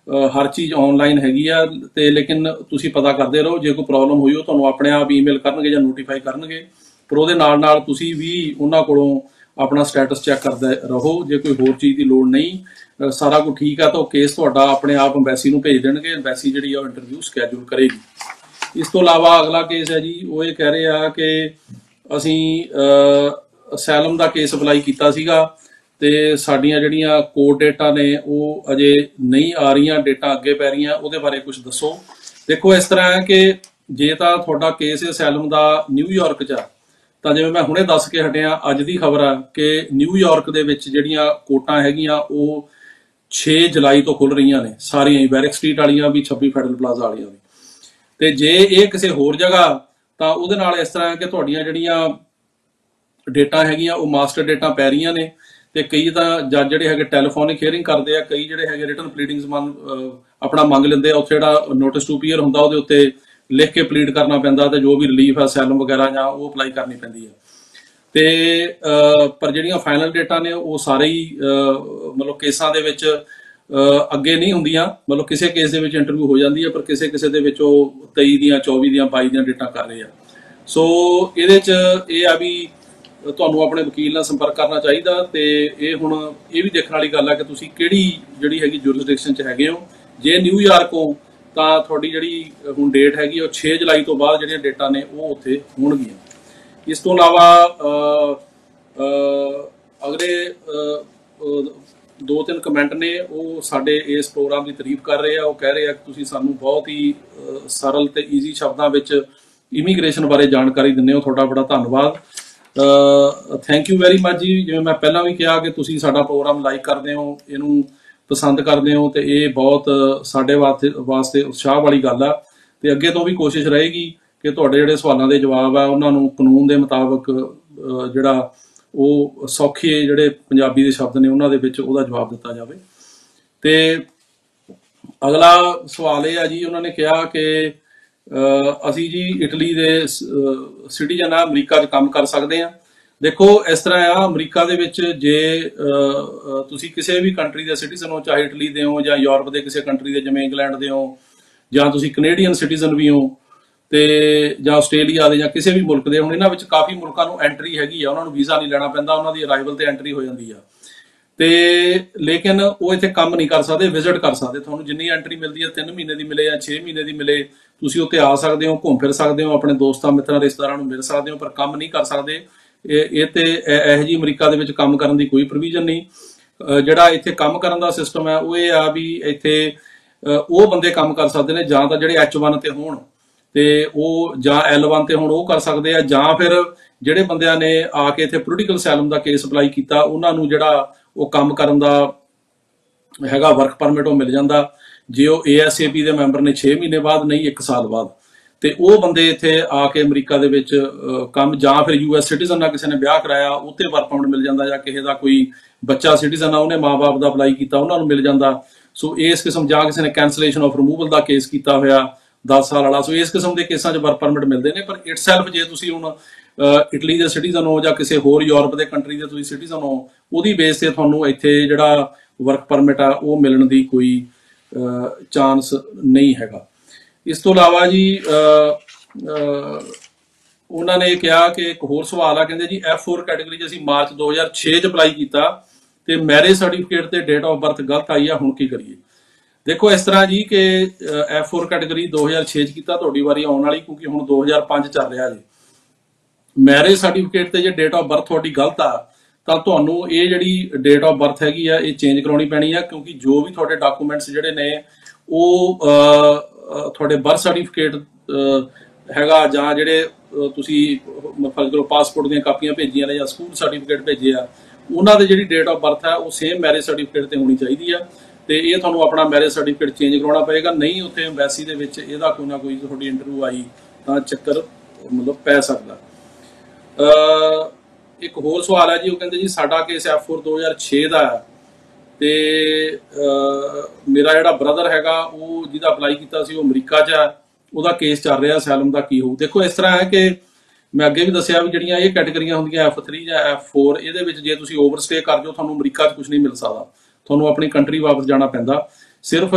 ਹਰ ਚੀਜ਼ ਆਨਲਾਈਨ ਹੈਗੀ ਆ, ਤੇ ਲੇਕਿਨ ਤੁਸੀਂ ਪਤਾ ਕਰਦੇ ਰਹੋ, ਜੇ ਕੋਈ ਪ੍ਰੋਬਲਮ ਹੋਈ ਉਹ ਤੁਹਾਨੂੰ ਆਪਣੇ ਆਪ ਈਮੇਲ ਕਰਨਗੇ ਜਾਂ ਨੋਟੀਫਾਈ ਕਰਨਗੇ, ਪਰ ਉਹਦੇ ਨਾਲ ਨਾਲ ਤੁਸੀਂ ਵੀ ਉਹਨਾਂ ਕੋਲੋਂ ਆਪਣਾ ਸਟੇਟਸ ਚੈੱਕ ਕਰਦੇ ਰਹੋ। ਜੇ ਕੋਈ ਹੋਰ ਚੀਜ਼ ਦੀ ਲੋੜ ਨਹੀਂ, ਸਾਰਾ ਕੁਝ ਠੀਕ ਆ ਤਾਂ ਉਹ ਕੇਸ ਤੁਹਾਡਾ ਆਪਣੇ ਆਪ ਐਮਬੈਸੀ ਨੂੰ ਭੇਜ ਦੇਣਗੇ, ਐਮਬੈਸੀ ਜਿਹੜੀ ਆ ਉਹ ਇੰਟਰਵਿਊ ਸਕੈਜੂਲ ਕਰੇਗੀ। ਇਸ ਤੋਂ ਇਲਾਵਾ ਅਗਲਾ ਕੇਸ ਹੈ ਜੀ, ਉਹ ਇਹ ਕਹਿ ਰਹੇ ਆ ਕਿ ਅਸੀਂ ਅਸੈਲਮ ਦਾ ਕੇਸ ਅਪਲਾਈ ਕੀਤਾ ਸੀਗਾ ਤੇ ਸਾਡੀਆਂ ਜਿਹੜੀਆਂ ਕੋਰਟ ਡੇਟਾਂ ਨੇ ਉਹ ਅਜੇ ਨਹੀਂ ਆ ਰਹੀਆਂ, ਡੇਟਾਂ ਅੱਗੇ ਪੈ ਰਹੀਆਂ, ਉਹਦੇ ਬਾਰੇ ਕੁਝ ਦੱਸੋ। ਦੇਖੋ ਇਸ ਤਰ੍ਹਾਂ ਹੈ ਕਿ ਜੇ ਤਾਂ ਤੁਹਾਡਾ ਕੇਸ ਅਸੈਲਮ ਦਾ ਨਿਊਯਾਰਕ 'ਚ ਆ ਤਾਂ ਜਿਵੇਂ ਮੈਂ ਹੁਣੇ ਦੱਸ ਕੇ ਹਟਿਆ, ਅੱਜ ਦੀ ਖਬਰ ਆ ਕਿ ਨਿਊਯਾਰਕ ਦੇ ਵਿੱਚ ਜਿਹੜੀਆਂ ਕੋਰਟਾਂ ਹੈਗੀਆਂ ਉਹ 6 ਜੁਲਾਈ ਤੋਂ ਖੁੱਲ ਰਹੀਆਂ ਨੇ, ਸਾਰੀਆਂ ਹੀ, ਬੈਰਿਕ ਸਟਰੀਟ ਵਾਲੀਆਂ ਵੀ, 26 ਫੈਡਰਲ ਪਲਾਜ਼ਾ ਵਾਲੀਆਂ ਵੀ। ਤੇ ਜੇ ਇਹ ਕਿਸੇ ਹੋਰ ਜਗ੍ਹਾ ਤਾਂ ਉਹਦੇ ਨਾਲ ਇਸ ਤਰ੍ਹਾਂ ਹੈ ਕਿ ਤੁਹਾਡੀਆਂ ਜਿਹੜੀਆਂ ਡੇਟਾਂ ਹੈਗੀਆਂ ਉਹ ਮਾਸਟਰ ਡੇਟਾਂ ਪੈ ਰਹੀਆਂ ਨੇ, ਤੇ ਕਈ ਤਾਂ ਜੱਜ ਜਿਹੜੇ ਹੈਗੇ ਟੈਲੀਫੋਨਿਕ ਹੀਅਰਿੰਗ ਕਰਦੇ ਆ, ਕਈ ਜਿਹੜੇ ਹੈਗੇ ਰਿਟਨ ਪਲੀਡਿੰਗਸ ਆਪਣਾ ਮੰਗ ਲੈਂਦੇ ਆ। ਉੱਥੇ ਜਿਹੜਾ ਨੋਟਿਸ ਟੂ ਅਪੀਅਰ ਹੁੰਦਾ ਉਹਦੇ ਉੱਤੇ ਲਿਖ ਕੇ ਪਲੀਡ ਕਰਨਾ ਪੈਂਦਾ, ਤੇ ਜੋ ਵੀ ਰਿਲੀਫ ਹੈ ਅਸੈਲਮ ਵਗੈਰਾ ਜਾਂ ਉਹ ਅਪਲਾਈ ਕਰਨੀ ਪੈਂਦੀ ਹੈ। ਤੇ ਪਰ ਜਿਹੜੀਆਂ ਫਾਈਨਲ ਡੇਟਾਂ ਨੇ ਉਹ ਸਾਰੇ ਹੀ ਮਤਲਬ ਕੇਸਾਂ ਦੇ ਵਿੱਚ ਅੱਗੇ ਨਹੀਂ ਹੁੰਦੀਆਂ, ਮਤਲਬ ਕਿਸੇ ਕੇਸ ਦੇ ਵਿੱਚ ਇੰਟਰਵਿਊ ਹੋ ਜਾਂਦੀ ਹੈ, ਪਰ ਕਿਸੇ ਕਿਸੇ ਦੇ ਵਿੱਚ ਉਹ 23 ਦੀਆਂ, 24 ਦੀਆਂ, 22 ਦੀਆਂ ਡੇਟਾਂ ਕਰ ਰਹੇ ਆ। ਸੋ ਇਹਦੇ 'ਚ ਇਹ ਆ ਵੀ ਤੁਹਾਨੂੰ ਆਪਣੇ ਵਕੀਲ ਨਾਲ ਸੰਪਰਕ ਕਰਨਾ ਚਾਹੀਦਾ, ਤੇ ਇਹ ਹੁਣ ਇਹ ਵੀ ਦੇਖਣ ਵਾਲੀ ਗੱਲ ਹੈ ਕਿ ਤੁਸੀਂ ਕਿਹੜੀ ਜਿਹੜੀ ਹੈਗੀ ਜੁਰਿਸਡਿਕਸ਼ਨ 'ਚ ਹੈਗੇ ਹੋ। ਜੇ ਨਿਊਯਾਰਕ ਹੋ ਤਾਂ ਤੁਹਾਡੀ ਜਿਹੜੀ ਹੁਣ ਡੇਟ ਹੈਗੀ ਉਹ 6 ਜੁਲਾਈ ਤੋਂ ਬਾਅਦ ਜਿਹੜੀਆਂ ਡੇਟਾਂ ਨੇ ਉਹ ਉੱਥੇ ਹੋਣਗੀਆਂ। ਇਸ ਤੋਂ ਇਲਾਵਾ ਅਗਲੇ 2-3 ਕਮੈਂਟ ਨੇ ਉਹ ਸਾਡੇ ਇਸ ਪ੍ਰੋਗਰਾਮ ਦੀ ਤਾਰੀਫ ਕਰ ਰਹੇ ਆ। ਉਹ ਕਹਿ ਰਹੇ ਆ ਕਿ ਤੁਸੀਂ ਸਾਨੂੰ ਬਹੁਤ ਹੀ ਸਰਲ ਤੇ ਈਜ਼ੀ ਸ਼ਬਦਾਂ ਵਿੱਚ ਇਮੀਗ੍ਰੇਸ਼ਨ ਬਾਰੇ ਜਾਣਕਾਰੀ ਦਿੰਦੇ ਹੋ, ਤੁਹਾਡਾ ਬੜਾ ਧੰਨਵਾਦ। ਥੈਂਕ ਯੂ ਵੈਰੀ ਮਚ ਜੀ। ਜਿਵੇਂ ਮੈਂ ਪਹਿਲਾਂ ਵੀ ਕਿਹਾ ਕਿ ਤੁਸੀਂ ਸਾਡਾ ਪ੍ਰੋਗਰਾਮ ਲਾਈਕ ਕਰਦੇ ਹੋ, ਇਹਨੂੰ ਪਸੰਦ ਕਰਦੇ ਹੋ, ਤੇ ਇਹ ਬਹੁਤ ਸਾਡੇ ਵਾਸਤੇ ਉਤਸ਼ਾਹ ਵਾਲੀ ਗੱਲ ਆ। ਤੇ ਅੱਗੇ ਤੋਂ ਵੀ ਕੋਸ਼ਿਸ਼ ਰਹੇਗੀ ਕਿ ਤੁਹਾਡੇ ਜਿਹੜੇ ਸਵਾਲਾਂ ਦੇ ਜਵਾਬ ਆ ਉਹਨਾਂ ਨੂੰ ਕਾਨੂੰਨ ਦੇ ਮੁਤਾਬਕ ਜਿਹੜਾ ਉਹ ਸੌਖੇ ਜਿਹੜੇ ਪੰਜਾਬੀ ਦੇ ਸ਼ਬਦ ਨੇ ਉਹਨਾਂ ਦੇ ਵਿੱਚ ਉਹਦਾ ਜਵਾਬ ਦਿੱਤਾ ਜਾਵੇ। ਤੇ ਅਗਲਾ ਸਵਾਲ ਇਹ ਆ ਜੀ, ਉਹਨਾਂ ਨੇ ਕਿਹਾ ਕਿ ਅਸੀਂ ਜੀ ਇਟਲੀ ਦੇ ਸਿਟੀਜ਼ਨ ਆ, ਅਮਰੀਕਾ 'ਚ ਕੰਮ ਕਰ ਸਕਦੇ ਹਾਂ। ਦੇਖੋ ਇਸ ਤਰ੍ਹਾਂ ਆ, ਅਮਰੀਕਾ ਦੇ ਵਿੱਚ ਜੇ ਤੁਸੀਂ ਕਿਸੇ ਵੀ ਕੰਟਰੀ ਦੇ ਸਿਟੀਜ਼ਨ ਹੋ, ਚਾਹੇ ਇਟਲੀ ਦੇ ਹੋ ਜਾਂ ਯੂਰਪ ਦੇ ਕਿਸੇ ਕੰਟਰੀ ਦੇ ਜਿਵੇਂ ਇੰਗਲੈਂਡ ਦੇ ਹੋ, ਜਾਂ ਤੁਸੀਂ ਕੈਨੇਡੀਅਨ ਸਿਟੀਜ਼ਨ ਵੀ ਹੋ, ਤੇ ਜਾਂ ਆਸਟ੍ਰੇਲੀਆ ਦੇ ਜਾਂ ਕਿਸੇ ਵੀ ਮੁਲਕ ਦੇ, ਹੁਣ ਇਹਨਾਂ ਵਿੱਚ ਕਾਫੀ ਮੁਲਕਾਂ ਨੂੰ ਐਂਟਰੀ ਹੈਗੀ ਆ, ਉਹਨਾਂ ਨੂੰ ਵੀਜ਼ਾ ਨਹੀਂ ਲੈਣਾ ਪੈਂਦਾ, ਉਹਨਾਂ ਦੀ ਅਰਾਈਵਲ ਤੇ ਐਂਟਰੀ ਹੋ ਜਾਂਦੀ ਆ। ਤੇ ਲੇਕਿਨ ਉਹ ਇੱਥੇ ਕੰਮ ਨਹੀਂ ਕਰ ਸਕਦੇ, ਵਿਜ਼ਿਟ ਕਰ ਸਕਦੇ। ਤੁਹਾਨੂੰ ਜਿੰਨੀ ਐਂਟਰੀ ਮਿਲਦੀ ਹੈ 3 ਮਹੀਨੇ ਦੀ ਮਿਲੇ ਜਾਂ 6 ਮਹੀਨੇ ਦੀ ਮਿਲੇ, ਤੁਸੀਂ ਉੱਥੇ ਆ ਸਕਦੇ ਹੋ, ਘੁੰਮ ਫਿਰ ਸਕਦੇ ਹੋ, ਆਪਣੇ ਦੋਸਤਾਂ ਮਿੱਤਰਾਂ ਰਿਸ਼ਤੇਦਾਰਾਂ ਨੂੰ ਮਿਲ ਸਕਦੇ ਹੋ, ਪਰ ਕੰਮ ਨਹੀਂ ਕਰ ਸਕਦੇ। ਇਹ ਤੇ ਇਹੋ ਜਿਹੀ ਅਮਰੀਕਾ ਦੇ ਵਿੱਚ ਕੰਮ ਕਰਨ ਦੀ ਕੋਈ ਪ੍ਰੋਵੀਜ਼ਨ ਨਹੀਂ। ਜਿਹੜਾ ਇੱਥੇ ਕੰਮ ਕਰਨ ਦਾ ਸਿਸਟਮ ਹੈ ਉਹ ਇਹ ਆ ਵੀ ਇੱਥੇ ਉਹ ਬੰਦੇ ਕੰਮ ਕਰ ਸਕਦੇ ਨੇ ਜਾਂ ਤਾਂ ਜਿਹੜੇ H1 ਤੇ ਹੋਣ ਤੇ ਉਹ ਜਾਂ L1 ਤੇ ਹੋਣ, ਉਹ ਕਰ ਸਕਦੇ ਆ, ਜਾਂ ਫਿਰ ਜਿਹੜੇ ਬੰਦਿਆਂ ਨੇ ਆ ਕੇ ਇੱਥੇ ਪੋਲੀਟੀਕਲ ਅਸਾਈਲਮ ਦਾ ਕੇਸ ਅਪਲਾਈ ਕੀਤਾ ਉਹਨਾਂ ਨੂੰ ਜਿਹੜਾ ਉਹ ਕੰਮ ਕਰਨ ਦਾ ਹੈਗਾ ਵਰਕ ਪਰਮਿਟ ਉਹ ਮਿਲ ਜਾਂਦਾ। ਜੇ ਉਹ ASAP ਦੇ ਮੈਂਬਰ ਨੇ 6 ਮਹੀਨੇ ਬਾਅਦ, ਨਹੀਂ 1 ਸਾਲ ਬਾਅਦ, ਤੇ ਉਹ ਬੰਦੇ ਇੱਥੇ ਆ ਕੇ ਅਮਰੀਕਾ ਦੇ ਵਿੱਚ ਕੰਮ, ਜਾਂ ਫਿਰ US ਸਿਟੀਜ਼ਨ ਨਾਲ ਕਿਸੇ ਨੇ ਵਿਆਹ ਕਰਾਇਆ ਉੱਤੇ ਵਰਕ ਪਰਮਿਟ ਮਿਲ ਜਾਂਦਾ, ਜਾਂ ਕਿਸੇ ਦਾ ਕੋਈ ਬੱਚਾ ਸਿਟੀਜ਼ਨ ਆ ਉਹਨੇ ਮਾਂ-ਬਾਪ ਦਾ ਅਪਲਾਈ ਕੀਤਾ ਉਹਨਾਂ ਨੂੰ ਮਿਲ ਜਾਂਦਾ। ਸੋ ਇਸ ਕਿਸਮ, ਜਾਂ ਕਿਸੇ ਨੇ cancellation of removal the case ਕੀਤਾ ਹੋਇਆ 10 ਸਾਲ ਵਾਲਾ, ਸੋ ਇਸ ਕਿਸਮ ਦੇ ਕੇਸਾਂ 'ਚ ਵਰਕ ਪਰਮਿਟ ਮਿਲਦੇ ਨੇ। ਪਰ ਇਟਸੈਲਫ ਜੇ ਤੁਸੀਂ ਹੁਣ ਇਟਲੀ ਦੇ ਸਿਟੀਜ਼ਨ ਹੋ ਜਾਂ ਕਿਸੇ ਹੋਰ ਯੂਰਪ ਦੇ ਕੰਟਰੀ ਦੇ ਤੁਸੀਂ ਸਿਟੀਜ਼ਨ ਹੋ, ਉਹਦੀ ਬੇਸ ਤੇ ਤੁਹਾਨੂੰ ਇੱਥੇ ਜਿਹੜਾ ਵਰਕ ਪਰਮਿਟ ਆ ਉਹ ਮਿਲਣ ਦੀ ਕੋਈ ਚਾਂਸ ਨਹੀਂ ਹੈਗਾ। ਇਸ ਤੋਂ ਇਲਾਵਾ ਜੀ ਉਹਨਾਂ ਨੇ ਕਿਹਾ ਕਿ ਇੱਕ ਹੋਰ ਸਵਾਲ ਆ, ਕਹਿੰਦੇ ਜੀ F4 ਕੈਟੇਗਰੀ 'ਚ ਅਸੀਂ ਮਾਰਚ 2006 'ਚ ਅਪਲਾਈ ਕੀਤਾ ਤੇ ਮੈਰਿਜ ਸਰਟੀਫਿਕੇਟ ਤੇ ਡੇਟ ਆਫ ਬਰਥ ਗਲਤ ਆਈ ਆ, ਹੁਣ ਕੀ ਕਰੀਏ? ਦੇਖੋ ਇਸ ਤਰ੍ਹਾਂ ਜੀ ਕਿ F4 ਕੈਟੇਗਰੀ 2006 'ਚ ਕੀਤਾ, ਤੁਹਾਡੀ ਵਾਰੀ ਆਉਣ ਵਾਲੀ, ਕਿਉਂਕਿ ਹੁਣ 2005 ਚੱਲ ਰਿਹਾ ਜੀ। ਮੈਰਿਜ ਸਰਟੀਫਿਕੇਟ ਤੇ ਜੇ ਡੇਟ ਆਫ ਬਰਥ ਤੁਹਾਡੀ ਗਲਤ ਆ ਤਾਂ ਤੁਹਾਨੂੰ ਇਹ ਜਿਹੜੀ ਡੇਟ ਆਫ ਬਰਥ ਹੈਗੀ ਆ ਇਹ ਚੇਂਜ ਕਰਾਉਣੀ ਪੈਣੀ ਆ, ਕਿਉਂਕਿ ਜੋ ਵੀ ਤੁਹਾਡੇ ਡਾਕੂਮੈਂਟਸ ਜਿਹੜੇ ਨੇ ਉਹ ਤੁਹਾਡੇ ਬਰਥ ਸਰਟੀਫਿਕੇਟ ਹੈਗਾ, ਜਾਂ ਜਿਹੜੇ ਤੁਸੀਂ ਫਰਜ਼ ਕਰੋ ਪਾਸਪੋਰਟ ਦੀਆਂ ਕਾਪੀਆਂ ਭੇਜੀਆਂ ਨੇ ਜਾਂ ਸਕੂਲ ਸਰਟੀਫਿਕੇਟ ਭੇਜੇ ਆ, ਉਹਨਾਂ ਦੇ ਜਿਹੜੀ ਡੇਟ ਆਫ ਬਰਥ ਹੈ ਉਹ ਸੇਮ ਮੈਰਿਜ ਸਰਟੀਫਿਕੇਟ ਤੇ ਹੋਣੀ ਚਾਹੀਦੀ ਆ, ਤੇ ਇਹ ਤੁਹਾਨੂੰ ਆਪਣਾ ਮੈਰਿਜ ਸਰਟੀਫਿਕੇਟ ਚੇਂਜ ਕਰਾਉਣਾ ਪਏਗਾ। ਨਹੀਂ ਉੱਥੇ ਐਮਬੈਸੀ ਦੇ ਵਿੱਚ ਇਹਦਾ ਕੋਈ ਨਾ ਕੋਈ ਤੁਹਾਡੀ ਇੰਟਰਵਿਊ ਆਈ ਤਾਂ ਚੱਕਰ ਮਤਲਬ ਪੈ ਸਕਦਾ। ਇੱਕ ਹੋਰ ਸਵਾਲ ਹੈ ਜੀ, ਉਹ ਕਹਿੰਦੇ ਜੀ ਸਾਡਾ ਕੇਸ F4 2006 ਦਾ ਹੈ ਤੇ ਮੇਰਾ ਜਿਹੜਾ ਬ੍ਰਦਰ ਹੈਗਾ ਉਹ ਜਿਹਦਾ ਅਪਲਾਈ ਕੀਤਾ ਸੀ ਉਹ ਅਮਰੀਕਾ 'ਚ ਹੈ, ਉਹਦਾ ਕੇਸ ਚੱਲ ਰਿਹਾ ਅਸਾਈਲਮ ਦਾ, ਕੀ ਹੋਊ? ਦੇਖੋ ਇਸ ਤਰ੍ਹਾਂ ਹੈ ਕਿ ਮੈਂ ਅੱਗੇ ਵੀ ਦੱਸਿਆ ਵੀ ਜਿਹੜੀਆਂ ਇਹ ਕੈਟੇਗਰੀਆਂ ਹੁੰਦੀਆਂ F3 ਜਾਂ F4, ਇਹਦੇ ਵਿੱਚ ਜੇ ਤੁਸੀਂ ਓਵਰਸਟੇ ਕਰ ਜਾਓ ਤੁਹਾਨੂੰ ਅਮਰੀਕਾ 'ਚ ਕੁਝ ਨਹੀਂ ਮਿਲ ਸਕਦਾ, ਤੁਹਾਨੂੰ ਆਪਣੀ ਕੰਟਰੀ ਵਾਪਸ ਜਾਣਾ ਪੈਂਦਾ। ਸਿਰਫ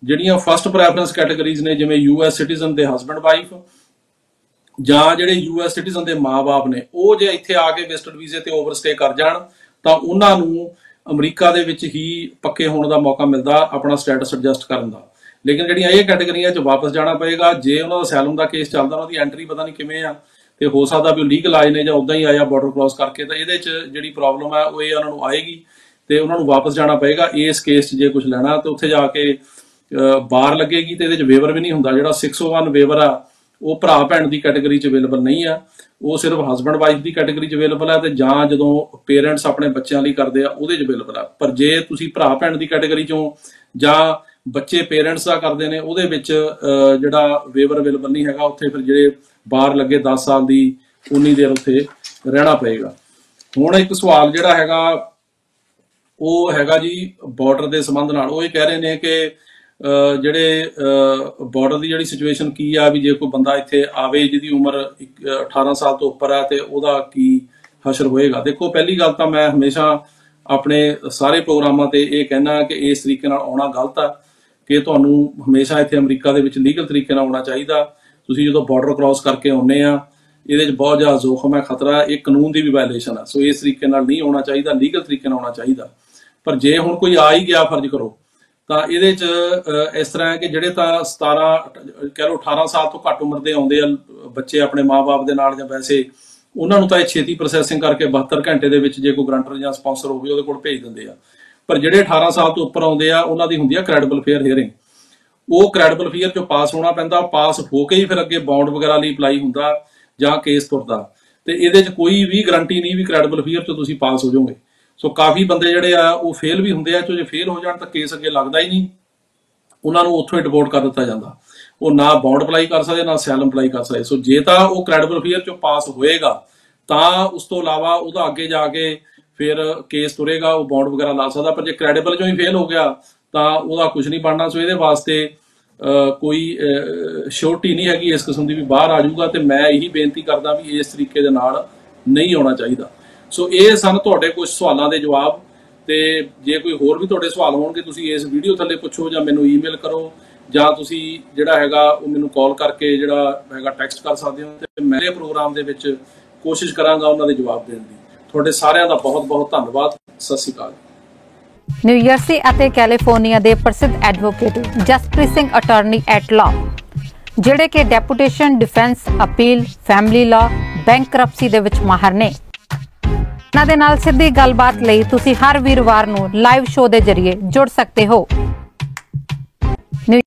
ਜਿਹੜੀਆਂ ਫਸਟ ਪ੍ਰੈਫਰੈਂਸ ਕੈਟੇਗਰੀਜ਼ ਨੇ ਜਿਵੇਂ US ਸਿਟੀਜ਼ਨ ਦੇ ਹਸਬੈਂਡ ਵਾਈਫ ਜਾਂ ਜਿਹੜੇ US ਸਿਟੀਜ਼ਨ ਦੇ ਮਾਂ-ਬਾਪ ਨੇ, ਉਹ ਜੇ ਇੱਥੇ ਆ ਕੇ ਵਿਜ਼ਟਰ ਵੀਜ਼ੇ ਤੇ ਓਵਰਸਟੇ ਕਰ ਜਾਣ ਤਾਂ ਉਹਨਾਂ ਨੂੰ ਅਮਰੀਕਾ ਦੇ ਵਿੱਚ ਹੀ ਪੱਕੇ ਹੋਣ ਦਾ ਮੌਕਾ ਮਿਲਦਾ ਆਪਣਾ ਸਟੇਟਸ ਐਡਜਸਟ ਕਰਨ ਦਾ। ਲੇਕਿਨ ਜਿਹੜੀਆਂ ਇਹ ਕੈਟੇਗਰੀਆਂ 'ਚ ਵਾਪਸ ਜਾਣਾ ਪਏਗਾ, ਜੇ ਉਹਨਾਂ ਦਾ ਅਸਾਈਲਮ ਦਾ ਕੇਸ ਚੱਲਦਾ, ਉਹਨਾਂ ਦੀ ਐਂਟਰੀ ਪਤਾ ਨਹੀਂ ਕਿਵੇਂ ਆ, ਤੇ ਹੋ ਸਕਦਾ ਵੀ ਉਹ ਲੀਗਲ ਆਏ ਨੇ ਜਾਂ ਉਦਾਂ ਹੀ ਆਇਆ ਬਾਰਡਰ ਕ੍ਰਾਸ ਕਰਕੇ, ਤਾਂ ਇਹਦੇ 'ਚ ਜਿਹੜੀ ਪ੍ਰੋਬਲਮ ਹੈ ਉਹ ਇਹ ਉਹਨਾਂ ਨੂੰ ਆਏਗੀ ਤੇ ਉਹਨਾਂ ਨੂੰ ਵਾਪਸ ਜਾਣਾ ਪਏਗਾ। ਇਸ ਕੇਸ 'ਚ ਜੇ ਕੁਝ ਲੈਣਾ ਤੇ ਉੱਥੇ ਜਾ ਕੇ ਬਾਰ ਲੱਗੇਗੀ ਤੇ ਇਹਦੇ 'ਚ ਵੇਵਰ ਵੀ ਨਹੀਂ ਹੁੰਦਾ। ਜਿਹੜਾ 601 ਵੇਵਰ ਆ ਉਹ ਭਰਾ ਭੈਣ ਦੀ ਕੈਟੇਗਰੀ 'ਚ ਅਵੇਲੇਬਲ ਨਹੀਂ ਆ, ਉਹ ਸਿਰਫ ਹਸਬੈਂਡ ਵਾਈਫ ਦੀ ਕੈਟੇਗਰੀ 'ਚ ਅਵੇਲੇਬਲ ਆ, ਤੇ ਜਾਂ ਜਦੋਂ ਪੇਰੈਂਟਸ ਆਪਣੇ ਬੱਚਿਆਂ ਲਈ ਕਰਦੇ ਆ ਉਹਦੇ 'ਚ ਅਵੇਲੇਬਲ ਆ। ਪਰ ਜੇ ਤੁਸੀਂ ਭਰਾ ਭੈਣ ਦੀ ਕੈਟੇਗਰੀ 'ਚੋਂ ਜਾਂ ਬੱਚੇ ਪੇਰੈਂਟਸ ਦਾ ਕਰਦੇ ਨੇ, ਉਹਦੇ ਵਿੱਚ ਜਿਹੜਾ ਵੇਵਰ ਅਵੇਲੇਬਲ ਨਹੀਂ ਹੈਗਾ। ਉੱਥੇ ਫਿਰ ਜਿਹੜੇ ਬਾਹਰ ਲੱਗੇ 10 ਸਾਲ ਦੀ ਉਨੀ ਦੇਰ ਉੱਥੇ ਰਹਿਣਾ ਪਏਗਾ। ਹੁਣ ਇੱਕ ਸਵਾਲ ਜਿਹੜਾ ਹੈਗਾ ਉਹ ਹੈਗਾ ਜੀ ਬਾਰਡਰ ਦੇ ਸੰਬੰਧ ਨਾਲ। ਉਹ ਇਹ ਕਹਿ ਰਹੇ ਨੇ ਕਿ ਜਿਹੜੇ ਬਾਰਡਰ ਦੀ ਜਿਹੜੀ ਸਿਚੁਏਸ਼ਨ ਕੀ ਆ, ਵੀ ਜੇ ਕੋਈ ਬੰਦਾ ਇੱਥੇ ਆਵੇ ਜਿਹਦੀ ਉਮਰ 18 ਸਾਲ ਤੋਂ ਉੱਪਰ ਹੈ ਤੇ ਉਹਦਾ ਕੀ ਹਸ਼ਰ ਹੋਏਗਾ। ਦੇਖੋ ਪਹਿਲੀ ਗੱਲ ਤਾਂ ਮੈਂ ਹਮੇਸ਼ਾ ਆਪਣੇ ਸਾਰੇ ਪ੍ਰੋਗਰਾਮਾਂ ਤੇ ਇਹ ਕਹਿਣਾ ਕਿ ਇਸ ਤਰੀਕੇ ਨਾਲ ਆਉਣਾ ਗਲਤ ਆ, ਕਿ ਤੁਹਾਨੂੰ ਹਮੇਸ਼ਾ ਇੱਥੇ ਅਮਰੀਕਾ ਦੇ ਵਿੱਚ ਲੀਗਲ ਤਰੀਕੇ ਨਾਲ ਆਉਣਾ ਚਾਹੀਦਾ। ਤੁਸੀਂ ਜਦੋਂ ਬਾਰਡਰ ਕ੍ਰਾਸ ਕਰਕੇ ਆਉਂਦੇ ਆ ਇਹਦੇ 'ਚ ਬਹੁਤ ਜ਼ਿਆਦਾ ਜ਼ੋਖਮ ਹੈ, ਖਤਰਾ, ਇਹ ਕਾਨੂੰਨ ਦੀ ਵੀ ਵਾਇਲੇਸ਼ਨ ਆ। ਸੋ ਇਸ ਤਰੀਕੇ ਨਾਲ ਨਹੀਂ ਆਉਣਾ ਚਾਹੀਦਾ, ਲੀਗਲ ਤਰੀਕੇ ਨਾਲ ਆਉਣਾ ਚਾਹੀਦਾ। ਪਰ ਜੇ ਹੁਣ ਕੋਈ ਆ ਹੀ ਗਿਆ ਫਰਜ਼ ਕਰੋ ਤਾਂ ਇਹਦੇ 'ਚ ਇਸ ਤਰ੍ਹਾਂ ਹੈ ਕਿ ਜਿਹੜੇ ਤਾਂ 18 ਸਾਲ ਤੋਂ ਘੱਟ ਉਮਰ ਦੇ ਆਉਂਦੇ ਆ ਬੱਚੇ ਆਪਣੇ ਮਾਂ-ਬਾਪ ਦੇ ਨਾਲ, ਜਾਂ ਵੈਸੇ ਉਹਨਾਂ ਨੂੰ ਤਾਂ ਇਹ ਛੇਤੀ ਪ੍ਰੋਸੈਸਿੰਗ ਕਰਕੇ 72 ਘੰਟੇ ਦੇ ਵਿੱਚ ਜੇ ਕੋਈ ਗਰੰਟਰ ਜਾਂ ਸਪਾਂਸਰ ਹੋਵੇ ਉਹਦੇ ਕੋਲ ਭੇਜ ਦਿੰਦੇ ਆ। ਪਰ ਜਿਹੜੇ 18 ਸਾਲ ਤੋਂ ਉੱਪਰ ਆਉਂਦੇ ਆ ਉਹਨਾਂ ਦੀ ਹੁੰਦੀ ਆ ਕ੍ਰੈਡੀਬਲ ਫੇਅਰ ਹੀਅਰਿੰਗ। ਉਹ ਕ੍ਰੈਡੀਬਲ ਫੇਅਰ 'ਚੋਂ ਪਾਸ ਹੋਣਾ ਪੈਂਦਾ, ਪਾਸ ਹੋ ਕੇ ਹੀ ਫਿਰ ਅੱਗੇ ਬੌਂਡ ਵਗੈਰਾ ਲਈ ਅਪਲਾਈ ਹੁੰਦਾ ਜਾਂ ਕੇਸ ਤੁਰਦਾ, ਤੇ ਇਹਦੇ 'ਚ ਕੋਈ ਵੀ ਗਰੰਟੀ ਨਹੀਂ ਵੀ ਕ੍ਰੈਡੀਬਲ ਫੇਅਰ 'ਚੋਂ ਤੁਸੀਂ ਪਾਸ ਹੋ ਜਾਓਗੇ। ਸੋ ਕਾਫੀ ਬੰਦੇ ਜਿਹੜੇ ਆ ਉਹ ਫੇਲ ਵੀ ਹੁੰਦੇ ਆ, ਜੇ ਫੇਲ ਹੋ ਜਾਣ ਤਾਂ ਕੇਸ ਅੱਗੇ ਲੱਗਦਾ ਹੀ ਨਹੀਂ, ਉਹਨਾਂ ਨੂੰ ਉੱਥੋਂ ਹੀ ਡਿਪੋਰਟ ਕਰ ਦਿੱਤਾ ਜਾਂਦਾ। ਉਹ ਨਾ ਬੌਂਡ ਅਪਲਾਈ ਕਰ ਸਕਦੇ ਨਾ ਅਸਾਈਲਮ ਅਪਲਾਈ ਕਰ ਸਕਦੇ। ਸੋ ਜੇ ਤਾਂ ਉਹ ਕ੍ਰੈਡੀਬਲ ਫੇਅਰ 'ਚੋਂ ਪਾਸ ਹੋਏਗਾ ਤਾਂ ਉਸ ਤੋਂ ਇਲਾਵਾ ਉਹਦਾ ਅੱਗੇ ਜਾ ਕੇ ਫਿਰ ਕੇਸ ਤੁਰੇਗਾ, ਉਹ ਬੌਂਡ ਵਗੈਰਾ ਲਾ ਸਕਦਾ। ਪਰ ਜੇ ਕ੍ਰੈਡੀਬਲ 'ਚੋਂ ਹੀ ਫੇਲ ਹੋ ਗਿਆ ਤਾਂ ਉਹਦਾ ਕੁਝ ਨਹੀਂ ਬਣਨਾ। ਸੋ ਇਹਦੇ ਵਾਸਤੇ ਕੋਈ ਸ਼ੋਰਟੀ ਨਹੀਂ ਹੈਗੀ ਇਸ ਕਿਸਮ ਦੀ ਵੀ ਬਾਹਰ ਆ ਜਾਊਗਾ, ਤੇ ਮੈਂ ਇਹੀ ਬੇਨਤੀ ਕਰਦਾ ਵੀ ਇਸ ਤਰੀਕੇ ਦੇ ਨਾਲ ਨਹੀਂ ਆਉਣਾ ਚਾਹੀਦਾ। ਸੋ ਇਹ ਸਨ ਤੁਹਾਡੇ ਕੁਝ ਸਵਾਲਾਂ ਦੇ ਜਵਾਬ, ਤੇ ਜੇ ਕੋਈ ਹੋਰ ਵੀ ਤੁਹਾਡੇ ਸਵਾਲ ਹੋਣਗੇ ਤੁਸੀਂ ਇਸ ਵੀਡੀਓ ਥੱਲੇ ਪੁੱਛੋ ਜਾਂ ਮੈਨੂੰ ਈਮੇਲ ਕਰੋ, ਜਾਂ ਤੁਸੀਂ ਜਿਹੜਾ ਹੈਗਾ ਉਹ ਮੈਨੂੰ ਕਾਲ ਕਰਕੇ ਜਿਹੜਾ ਹੈਗਾ ਟੈਕਸਟ ਕਰ ਸਕਦੇ ਹੋ, ਤੇ ਮੇਰੇ ਪ੍ਰੋਗਰਾਮ ਦੇ ਵਿੱਚ ਕੋਸ਼ਿਸ਼ ਕਰਾਂਗਾ ਉਹਨਾਂ ਦੇ ਜਵਾਬ ਦੇਣ ਦੀ। ਤੁਹਾਡੇ ਸਾਰਿਆਂ ਦਾ ਬਹੁਤ ਬਹੁਤ ਧੰਨਵਾਦ। ਸਤਿ ਸ਼੍ਰੀ ਅਕਾਲ। ਨਿਊਯਰਸੀ ਅਤੇ ਕੈਲੀਫੋਰਨੀਆ ਦੇ ਪ੍ਰਸਿੱਧ advocate Jaspreet Singh attorney at law, ਜਿਹੜੇ ਕਿ deputation, defence, appeal, family law, bankruptcy ਦੇ ਵਿੱਚ ਮਾਹਰ ਨੇ। ਉਹਨਾਂ ਦੇ ਨਾਲ ਸਿੱਧੀ ਗੱਲਬਾਤ ਲਈ ਤੁਸੀਂ ਹਰ ਵੀਰਵਾਰ ਨੂੰ ਲਾਈਵ ਸ਼ੋਅ ਦੇ ਜ਼ਰੀਏ ਜੁੜ ਸਕਦੇ ਹੋ।